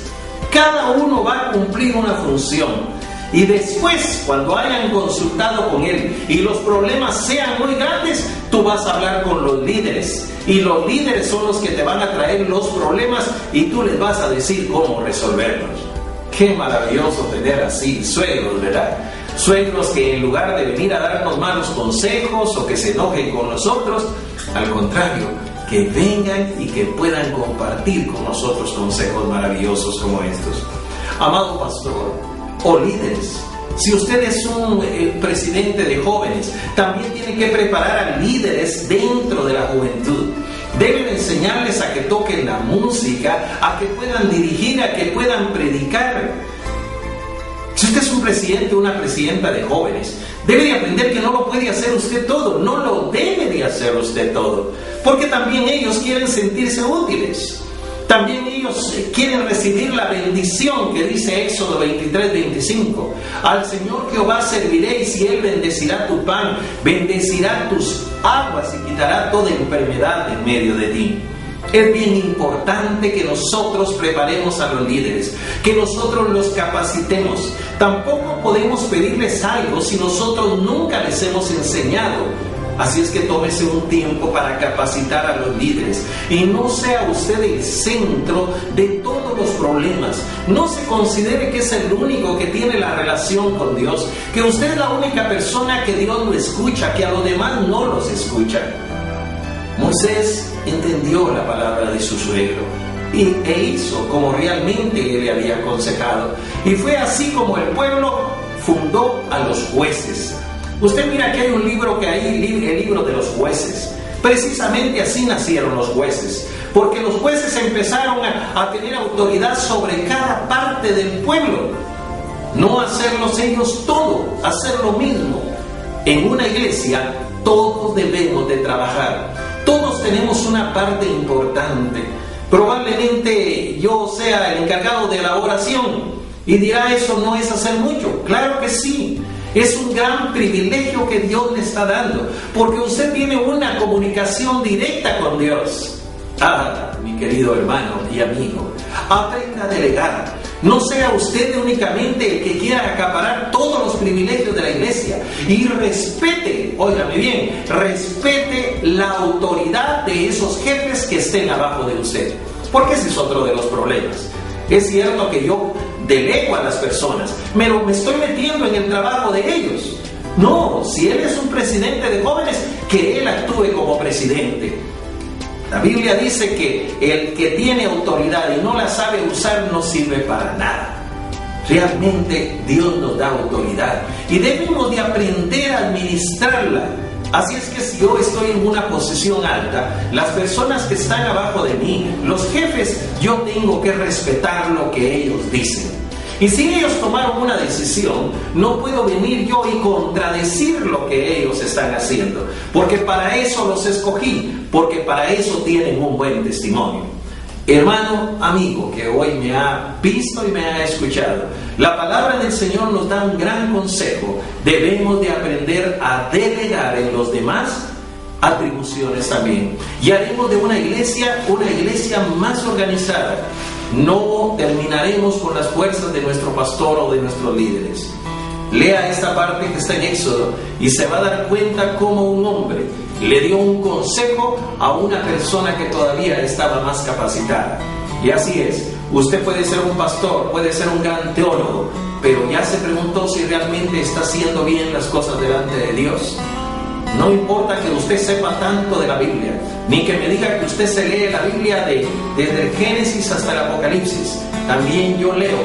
Cada uno va a cumplir una función. Y después, cuando hayan consultado con él y los problemas sean muy grandes, tú vas a hablar con los líderes. Y los líderes son los que te van a traer los problemas y tú les vas a decir cómo resolverlos. Qué maravilloso tener así suegros, ¿verdad? Suegros que en lugar de venir a darnos malos consejos o que se enojen con nosotros, al contrario, que vengan y que puedan compartir con nosotros consejos maravillosos como estos. Amado pastor o líderes, si usted es un presidente de jóvenes, también tiene que preparar a líderes dentro de la juventud. Deben enseñarles a que toquen la música, a que puedan dirigir, a que puedan predicar. Si usted es un presidente o una presidenta de jóvenes, debe de aprender que no lo puede hacer usted todo, no lo debe de hacer usted todo, porque también ellos quieren sentirse útiles. También ellos quieren recibir la bendición que dice Éxodo 23:25. Al Señor Jehová serviréis y Él bendecirá tu pan, bendecirá tus aguas y quitará toda enfermedad en medio de ti. Es bien importante que nosotros preparemos a los líderes, que nosotros los capacitemos. Tampoco podemos pedirles algo si nosotros nunca les hemos enseñado. Así es que tómese un tiempo para capacitar a los líderes y no sea usted el centro de todos los problemas. No se considere que es el único que tiene la relación con Dios, que usted es la única persona que Dios lo escucha, que a los demás no los escucha. Moisés entendió la palabra de su suegro e hizo como realmente él le había aconsejado. Y fue así como el pueblo fundó a los jueces. Usted mira que hay un libro que hay, el libro de los jueces. Precisamente así nacieron los jueces, porque los jueces empezaron a tener autoridad sobre cada parte del pueblo. No hacerlos ellos todo, hacer lo mismo. En una iglesia todos debemos de trabajar, todos tenemos una parte importante. Probablemente yo sea el encargado de la oración y dirá: eso no es hacer mucho. Claro que sí. Es un gran privilegio que Dios le está dando, porque usted tiene una comunicación directa con Dios. Mi querido hermano y amigo, aprenda a delegar. No sea usted únicamente el que quiera acaparar todos los privilegios de la iglesia. Y respete, óigame bien, respete la autoridad de esos jefes que estén abajo de usted. Porque ese es otro de los problemas. Es cierto que yo delego a las personas, pero me estoy metiendo en el trabajo de ellos. No, si él es un presidente de jóvenes, que él actúe como presidente. La Biblia dice que el que tiene autoridad y no la sabe usar no sirve para nada. Realmente Dios nos da autoridad y debemos de aprender a administrarla. Así es que si yo estoy en una posición alta, las personas que están abajo de mí, los jefes, yo tengo que respetar lo que ellos dicen. Y si ellos tomaron una decisión, no puedo venir yo y contradecir lo que ellos están haciendo, porque para eso los escogí, porque para eso tienen un buen testimonio. Hermano, amigo, que hoy me ha visto y me ha escuchado, la palabra del Señor nos da un gran consejo. Debemos de aprender a delegar en los demás atribuciones también. Y haremos de una iglesia más organizada. No terminaremos con las fuerzas de nuestro pastor o de nuestros líderes. Lea esta parte que está en Éxodo y se va a dar cuenta cómo un hombre le dio un consejo a una persona que todavía estaba más capacitada. Y así es, usted puede ser un pastor, puede ser un gran teólogo, pero ya se preguntó si realmente está haciendo bien las cosas delante de Dios. No importa que usted sepa tanto de la Biblia, ni que me diga que usted se lee la Biblia desde el Génesis hasta el Apocalipsis. También yo leo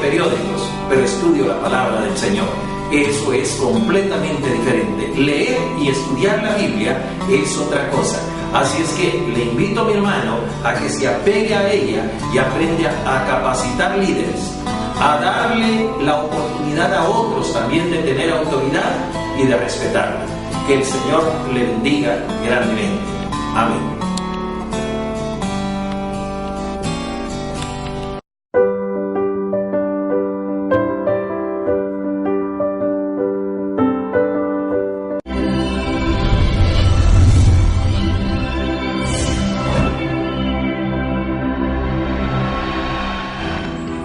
periódicos, pero estudio la palabra del Señor. Eso es completamente diferente. Leer y estudiar la Biblia es otra cosa. Así es que le invito a mi hermano a que se apegue a ella y aprenda a capacitar líderes, a darle la oportunidad a otros también de tener autoridad y de respetarla. Que el Señor le bendiga grandemente. Amén.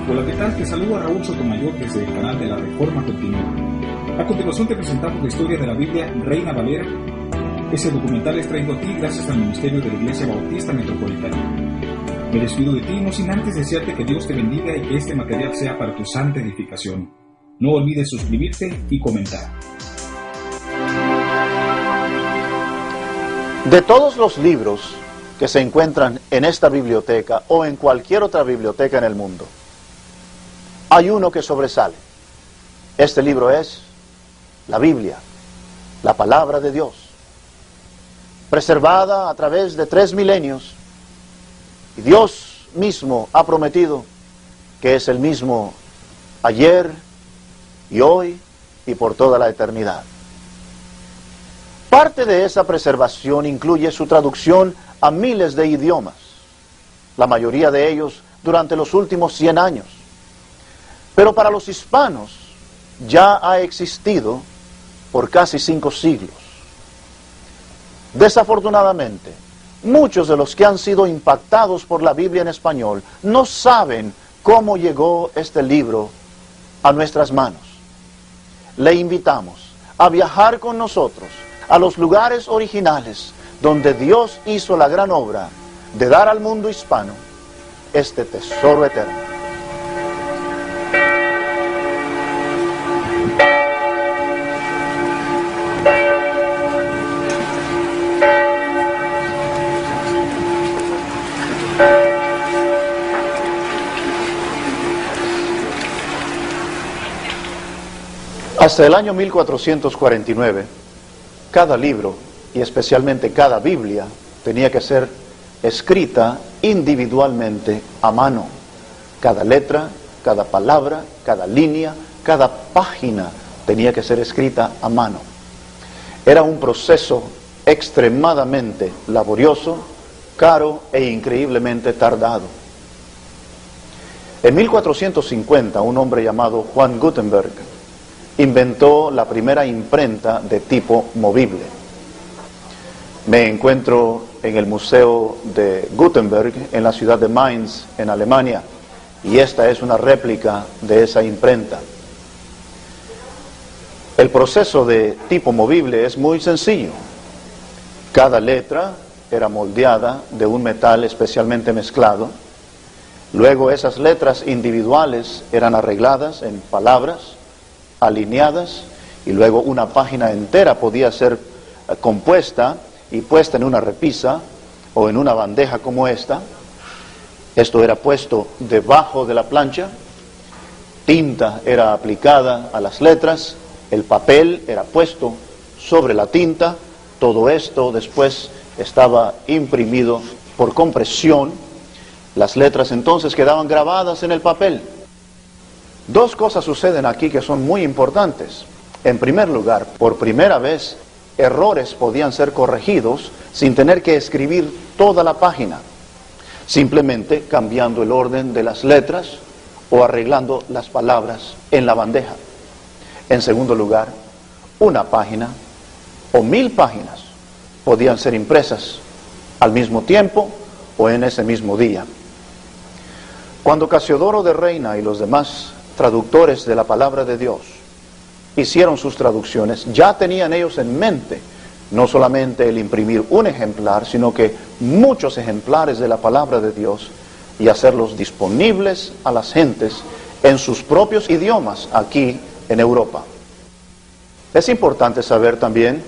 Hola, ¿qué tal? Te saluda Raúl Sotomayor desde el canal de la Reforma Continua. A continuación te presentamos la historia de la Biblia Reina Valera. Ese documental es traído a ti gracias al Ministerio de la Iglesia Bautista Metropolitana. Me despido de ti no sin antes desearte que Dios te bendiga y que este material sea para tu santa edificación. No olvides suscribirte y comentar. De todos los libros que se encuentran en esta biblioteca o en cualquier otra biblioteca en el mundo, hay uno que sobresale. Este libro es la Biblia, la palabra de Dios, preservada a través de 3 milenios, y Dios mismo ha prometido que es el mismo ayer y hoy y por toda la eternidad. Parte de esa preservación incluye su traducción a miles de idiomas, la mayoría de ellos durante los últimos 100 años. Pero para los hispanos ya ha existido por casi 5 siglos. Desafortunadamente, muchos de los que han sido impactados por la Biblia en español no saben cómo llegó este libro a nuestras manos. Le invitamos a viajar con nosotros a los lugares originales donde Dios hizo la gran obra de dar al mundo hispano este tesoro eterno. Hasta el año 1449, cada libro, y especialmente cada Biblia, tenía que ser escrita individualmente a mano. Cada letra, cada palabra, cada línea, cada página tenía que ser escrita a mano. Era un proceso extremadamente laborioso, caro e increíblemente tardado. En 1450, un hombre llamado Juan Gutenberg inventó la primera imprenta de tipo movible. Me encuentro en el Museo de Gutenberg en la ciudad de Mainz, en Alemania, y esta es una réplica de esa imprenta. El proceso de tipo movible es muy sencillo. Cada letra era moldeada de un metal especialmente mezclado. Luego esas letras individuales eran arregladas en palabras, alineadas, y luego una página entera podía ser compuesta y puesta en una repisa o en una bandeja como esta. Esto era puesto debajo de la plancha, tinta era aplicada a las letras, el papel era puesto sobre la tinta. Todo esto después estaba imprimido por compresión. Las letras entonces quedaban grabadas en el papel. Dos cosas suceden aquí que son muy importantes. En primer lugar, por primera vez, errores podían ser corregidos sin tener que escribir toda la página, simplemente cambiando el orden de las letras o arreglando las palabras en la bandeja. En segundo lugar, una página o 1000 páginas podían ser impresas al mismo tiempo o en ese mismo día. Cuando Casiodoro de Reina y los demás traductores de la palabra de Dios hicieron sus traducciones, ya tenían ellos en mente no solamente el imprimir un ejemplar, sino que muchos ejemplares de la palabra de Dios y hacerlos disponibles a las gentes en sus propios idiomas aquí en Europa. Es importante saber también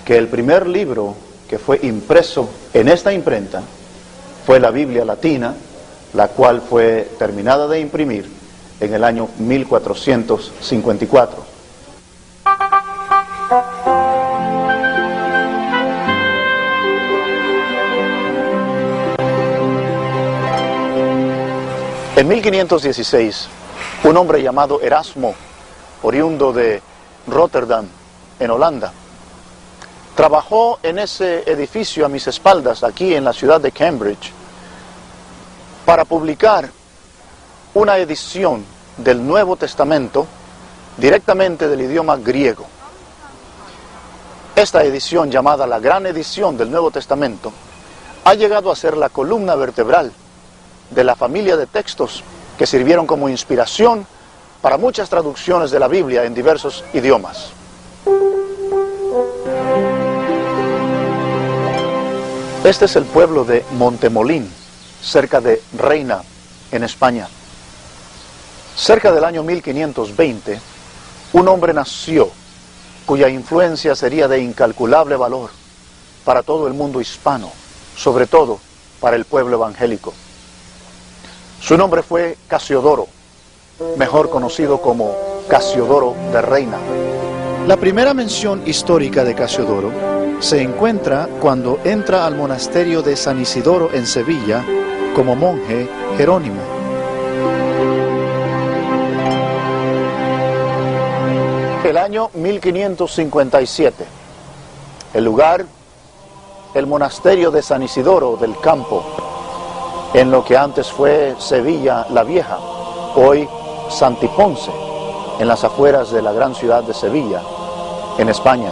que el primer libro que fue impreso en esta imprenta fue la Biblia Latina, la cual fue terminada de imprimir en el año 1454. En 1516, un hombre llamado Erasmo, oriundo de Rotterdam, en Holanda, trabajó en ese edificio a mis espaldas, aquí en la ciudad de Cambridge, para publicar una edición del Nuevo Testamento directamente del idioma griego. Esta edición, llamada la Gran Edición del Nuevo Testamento, ha llegado a ser la columna vertebral de la familia de textos que sirvieron como inspiración para muchas traducciones de la Biblia en diversos idiomas. Este es el pueblo de Montemolín, cerca de Reina, en España. Cerca del año 1520, un hombre nació cuya influencia sería de incalculable valor para todo el mundo hispano, sobre todo para el pueblo evangélico. Su nombre fue Casiodoro, mejor conocido como Casiodoro de Reina. La primera mención histórica de Casiodoro se encuentra cuando entra al monasterio de San Isidoro en Sevilla como monje jerónimo. El año 1557, el lugar, el monasterio de San Isidoro del Campo, en lo que antes fue Sevilla la Vieja, hoy Santiponce, en las afueras de la gran ciudad de Sevilla, en España.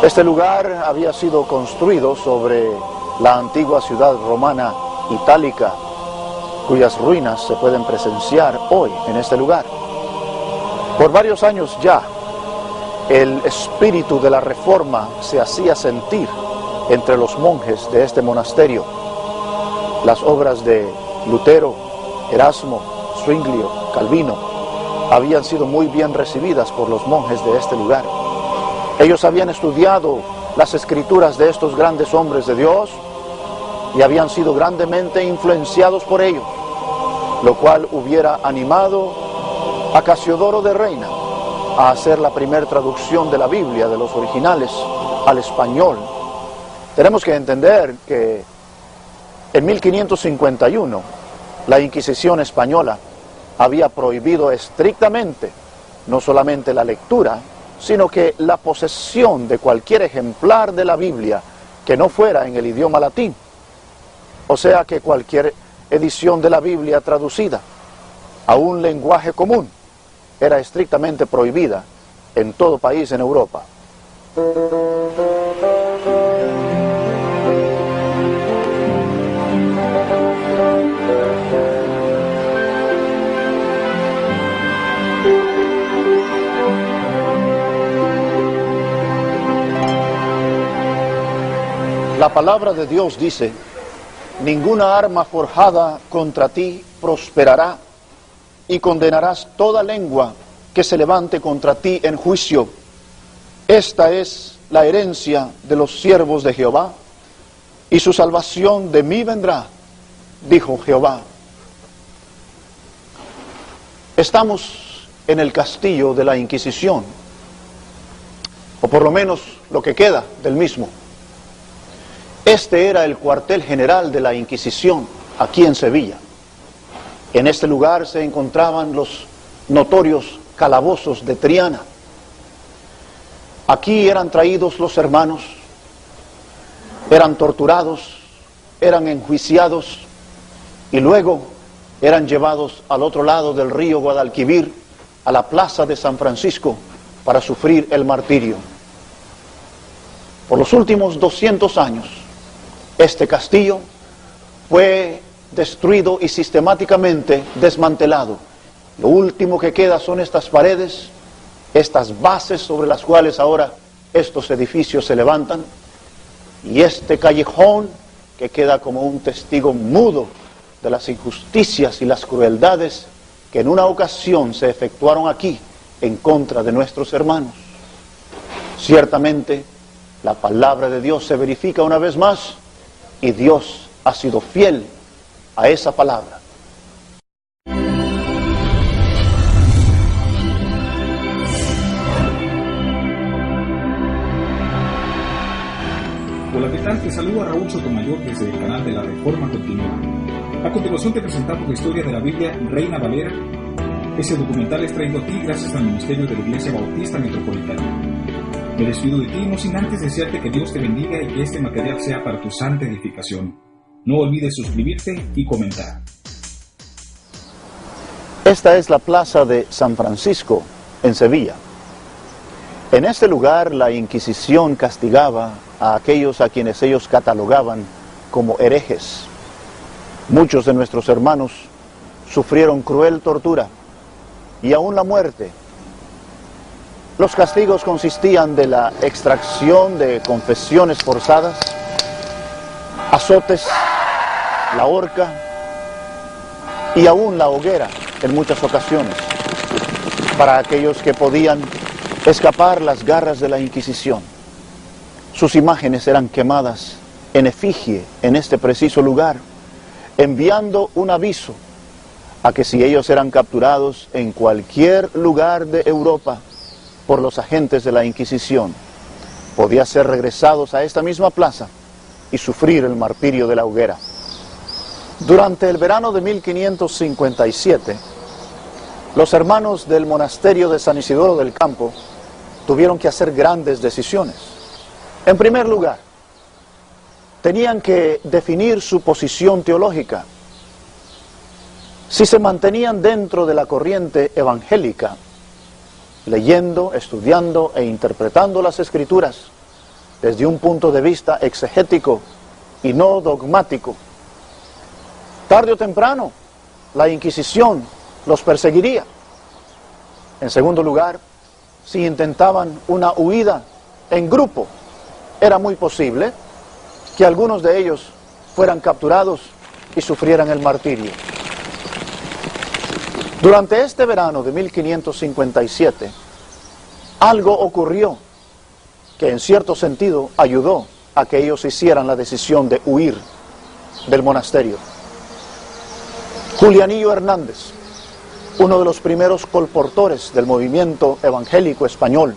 Este lugar había sido construido sobre la antigua ciudad romana itálica, cuyas ruinas se pueden presenciar hoy en este lugar. Por varios años ya, el espíritu de la Reforma se hacía sentir entre los monjes de este monasterio. Las obras de Lutero, Erasmo, Zwinglio, Calvino habían sido muy bien recibidas por los monjes de este lugar. Ellos habían estudiado las escrituras de estos grandes hombres de Dios y habían sido grandemente influenciados por ellos, lo cual hubiera animado a Casiodoro de Reina a hacer la primera traducción de la Biblia de los originales al español. Tenemos que entender que en 1551 la Inquisición española había prohibido estrictamente no solamente la lectura, sino que la posesión de cualquier ejemplar de la Biblia que no fuera en el idioma latín. O sea que cualquier edición de la Biblia traducida a un lenguaje común era estrictamente prohibida en todo país en Europa. La palabra de Dios dice: ninguna arma forjada contra ti prosperará, y condenarás toda lengua que se levante contra ti en juicio. Esta es la herencia de los siervos de Jehová, y su salvación de mí vendrá, dijo Jehová. Estamos en el castillo de la Inquisición. o por lo menos lo que queda del mismo. Este era el cuartel general de la Inquisición aquí en Sevilla. En este lugar se encontraban los notorios calabozos de Triana. Aquí eran traídos los hermanos, eran torturados, eran enjuiciados y luego eran llevados al otro lado del río Guadalquivir, a la plaza de San Francisco, para sufrir el martirio. Por los últimos 200 años, este castillo fue destruido y sistemáticamente desmantelado. Lo último que queda son estas paredes, estas bases sobre las cuales ahora estos edificios se levantan, y este callejón que queda como un testigo mudo de las injusticias y las crueldades que en una ocasión se efectuaron aquí en contra de nuestros hermanos. Ciertamente, la palabra de Dios se verifica una vez más, y Dios ha sido fiel a esa palabra. Hola, ¿qué tal? Te saluda Raúl Sotomayor desde el canal de la Reforma Continua. A continuación te presentamos la historia de la Biblia Reina Valera. Ese documental es traído a ti gracias al Ministerio de la Iglesia Bautista Metropolitana. Me despido de ti, no sin antes desearte que Dios te bendiga y que este material sea para tu santa edificación. No olvides suscribirte y comentar. Esta es la plaza de San Francisco, en Sevilla. En este lugar la Inquisición castigaba a aquellos a quienes ellos catalogaban como herejes. Muchos de nuestros hermanos sufrieron cruel tortura y aún la muerte. Los castigos consistían de la extracción de confesiones forzadas, azotes, la horca y aún la hoguera en muchas ocasiones, para aquellos que podían escapar las garras de la Inquisición. Sus imágenes eran quemadas en efigie en este preciso lugar, enviando un aviso a que si ellos eran capturados en cualquier lugar de Europa por los agentes de la Inquisición, podían ser regresados a esta misma plaza y sufrir el martirio de la hoguera. Durante el verano de 1557, los hermanos del monasterio de San Isidoro del Campo tuvieron que hacer grandes decisiones. En primer lugar, tenían que definir su posición teológica. Si se mantenían dentro de la corriente evangélica, leyendo, estudiando e interpretando las Escrituras desde un punto de vista exegético y no dogmático, tarde o temprano la Inquisición los perseguiría. En segundo lugar, si intentaban una huida en grupo, era muy posible que algunos de ellos fueran capturados y sufrieran el martirio. Durante este verano de 1557, algo ocurrió que en cierto sentido ayudó a que ellos hicieran la decisión de huir del monasterio. Julianillo Hernández, uno de los primeros colportores del movimiento evangélico español,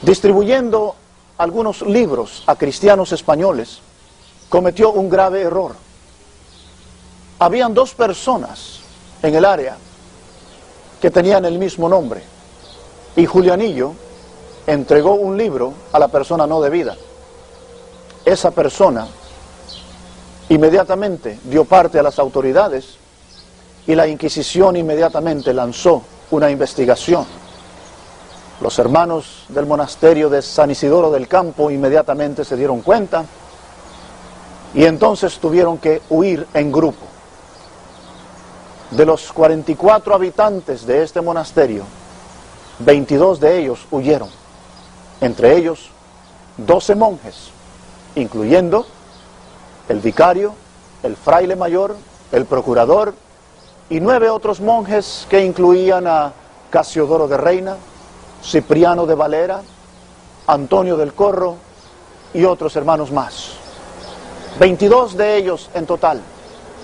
distribuyendo algunos libros a cristianos españoles, cometió un grave error. Habían dos personas en el área que tenían el mismo nombre, y Julianillo entregó un libro a la persona no debida. Esa persona inmediatamente dio parte a las autoridades y la Inquisición inmediatamente lanzó una investigación. Los hermanos del monasterio de San Isidoro del Campo inmediatamente se dieron cuenta y entonces tuvieron que huir en grupo. De los 44 habitantes de este monasterio, 22 de ellos huyeron, entre ellos 12 monjes, incluyendo el vicario, el fraile mayor, el procurador y 9 otros monjes que incluían a Casiodoro de Reina, Cipriano de Valera, Antonio del Corro y otros hermanos más. 22 de ellos en total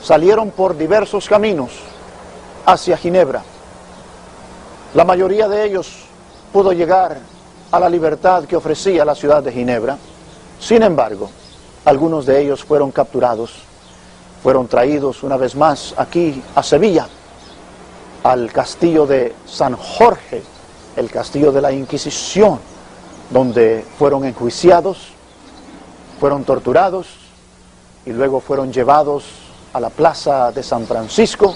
salieron por diversos caminos hacia Ginebra. La mayoría de ellos pudo llegar a la libertad que ofrecía la ciudad de Ginebra. Sin embargo, algunos de ellos fueron capturados, fueron traídos una vez más aquí a Sevilla, al castillo de San Jorge, el castillo de la Inquisición, donde fueron enjuiciados, fueron torturados y luego fueron llevados a la plaza de San Francisco.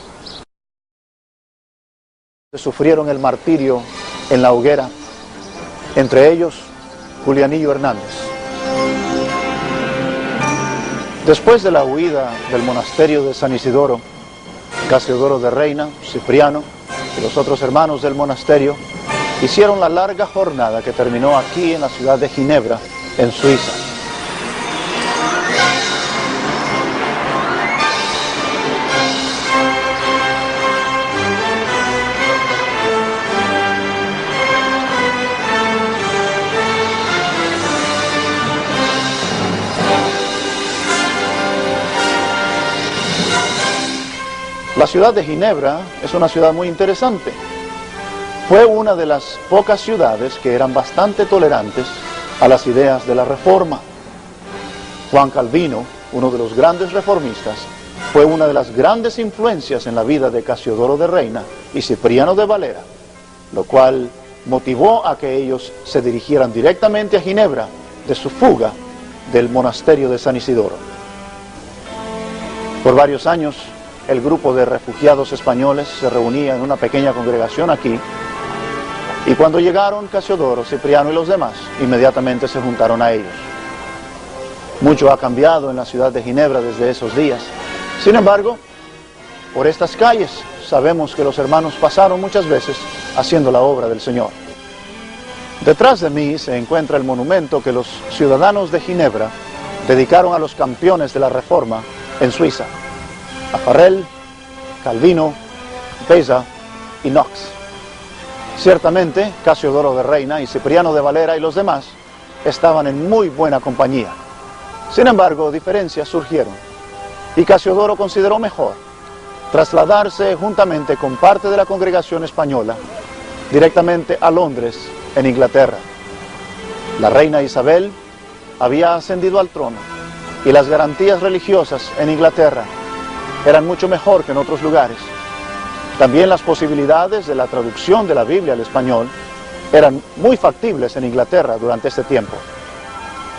Sufrieron el martirio en la hoguera, entre ellos Julianillo Hernández. Después de la huida del monasterio de San Isidoro, Casiodoro de Reina, Cipriano y los otros hermanos del monasterio hicieron la larga jornada que terminó aquí en la ciudad de Ginebra, en Suiza. La ciudad de Ginebra es una ciudad muy interesante. Fue una de las pocas ciudades que eran bastante tolerantes a las ideas de la Reforma. Juan Calvino, uno de los grandes reformistas, fue una de las grandes influencias en la vida de Casiodoro de Reina y Cipriano de Valera, lo cual motivó a que ellos se dirigieran directamente a Ginebra de su fuga del monasterio de San Isidoro. Por varios años, el grupo de refugiados españoles se reunía en una pequeña congregación aquí, y cuando llegaron Casiodoro, Cipriano y los demás, inmediatamente se juntaron a ellos. Mucho ha cambiado en la ciudad de Ginebra desde esos días. Sin embargo, por estas calles sabemos que los hermanos pasaron muchas veces haciendo la obra del Señor. Detrás de mí se encuentra el monumento que los ciudadanos de Ginebra dedicaron a los campeones de la Reforma en Suiza: a Farel, Calvino, Beza y Knox. Ciertamente, Casiodoro de Reina y Cipriano de Valera y los demás estaban en muy buena compañía. Sin embargo, diferencias surgieron, y Casiodoro consideró mejor trasladarse juntamente con parte de la congregación española directamente a Londres, en Inglaterra. La reina Isabel había ascendido al trono, y las garantías religiosas en Inglaterra eran mucho mejor que en otros lugares. También las posibilidades de la traducción de la Biblia al español eran muy factibles en Inglaterra durante este tiempo.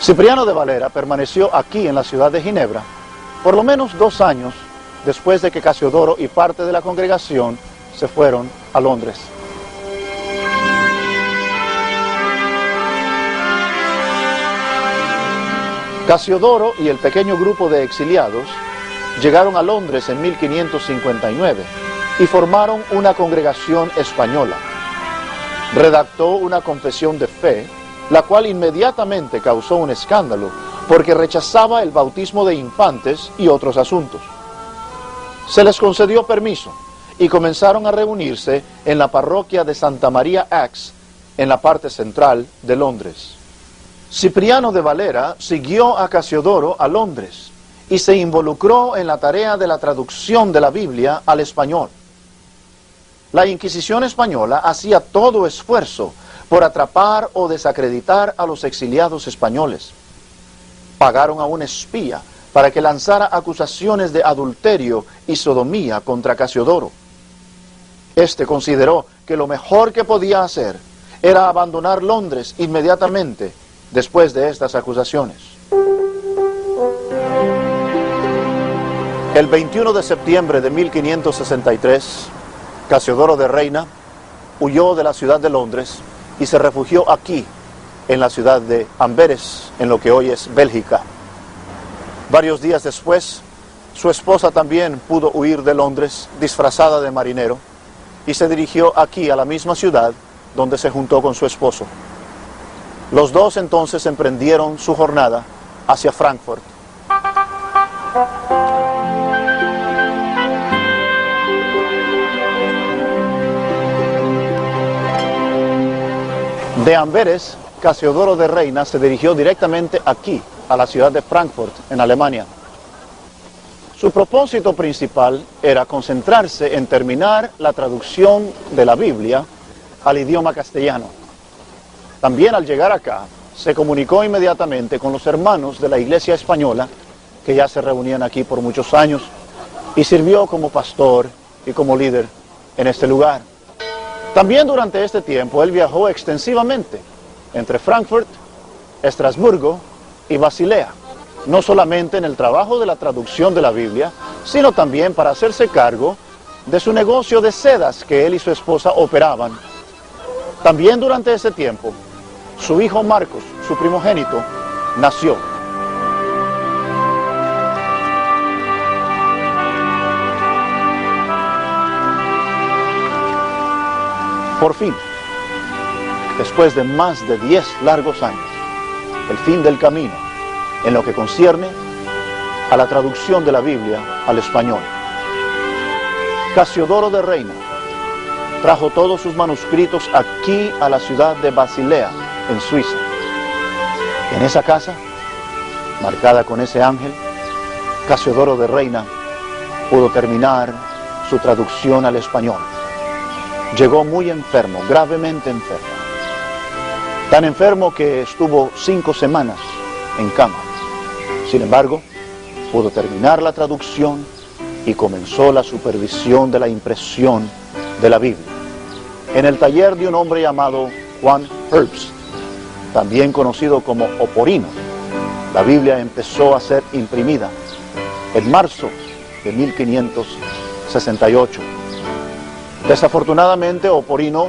Cipriano de Valera permaneció aquí en la ciudad de Ginebra por lo menos 2 años después de que Casiodoro y parte de la congregación se fueron a Londres. Casiodoro y el pequeño grupo de exiliados llegaron a Londres en 1559 y formaron una congregación española. Redactó una confesión de fe, la cual inmediatamente causó un escándalo porque rechazaba el bautismo de infantes y otros asuntos. Se les concedió permiso y comenzaron a reunirse en la parroquia de Santa María Axe, en la parte central de Londres. Cipriano de Valera siguió a Casiodoro a Londres y se involucró en la tarea de la traducción de la Biblia al español. La Inquisición española hacía todo esfuerzo por atrapar o desacreditar a los exiliados españoles. Pagaron a un espía para que lanzara acusaciones de adulterio y sodomía contra Casiodoro. Este consideró que lo mejor que podía hacer era abandonar Londres inmediatamente después de estas acusaciones. El 21 de septiembre de 1563, Casiodoro de Reina huyó de la ciudad de Londres y se refugió aquí, en la ciudad de Amberes, en lo que hoy es Bélgica. Varios días después, su esposa también pudo huir de Londres disfrazada de marinero y se dirigió aquí a la misma ciudad donde se juntó con su esposo. Los dos entonces emprendieron su jornada hacia Frankfurt. De Amberes, Casiodoro de Reina se dirigió directamente aquí, a la ciudad de Frankfurt, en Alemania. Su propósito principal era concentrarse en terminar la traducción de la Biblia al idioma castellano. También al llegar acá, se comunicó inmediatamente con los hermanos de la Iglesia Española, que ya se reunían aquí por muchos años, y sirvió como pastor y como líder en este lugar. También durante este tiempo él viajó extensivamente entre Frankfurt, Estrasburgo y Basilea, no solamente en el trabajo de la traducción de la Biblia, sino también para hacerse cargo de su negocio de sedas que él y su esposa operaban. También durante ese tiempo, su hijo Marcos, su primogénito, nació. Por fin, después de más de 10 largos años, el fin del camino en lo que concierne a la traducción de la Biblia al español. Casiodoro de Reina trajo todos sus manuscritos aquí a la ciudad de Basilea, en Suiza. En esa casa, marcada con ese ángel, Casiodoro de Reina pudo terminar su traducción al español. Llegó muy enfermo, gravemente enfermo. Tan enfermo que estuvo 5 semanas en cama. Sin embargo, pudo terminar la traducción y comenzó la supervisión de la impresión de la Biblia en el taller de un hombre llamado Juan Herbst, también conocido como Oporino. La Biblia empezó a ser imprimida en marzo de 1568. Desafortunadamente, Oporino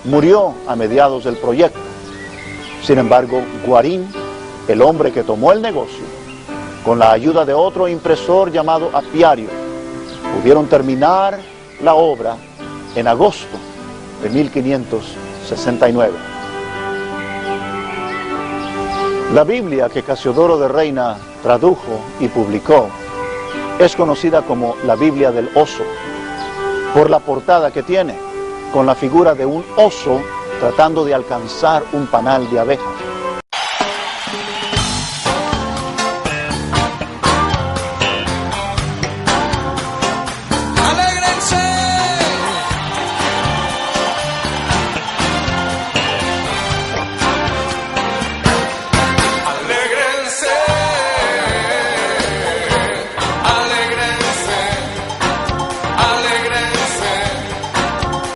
murió a mediados del proyecto. Sin embargo, Guarín, el hombre que tomó el negocio, con la ayuda de otro impresor llamado Apiario, pudieron terminar la obra en agosto de 1569. La Biblia que Casiodoro de Reina tradujo y publicó es conocida como la Biblia del Oso, por la portada que tiene, con la figura de un oso tratando de alcanzar un panal de abejas.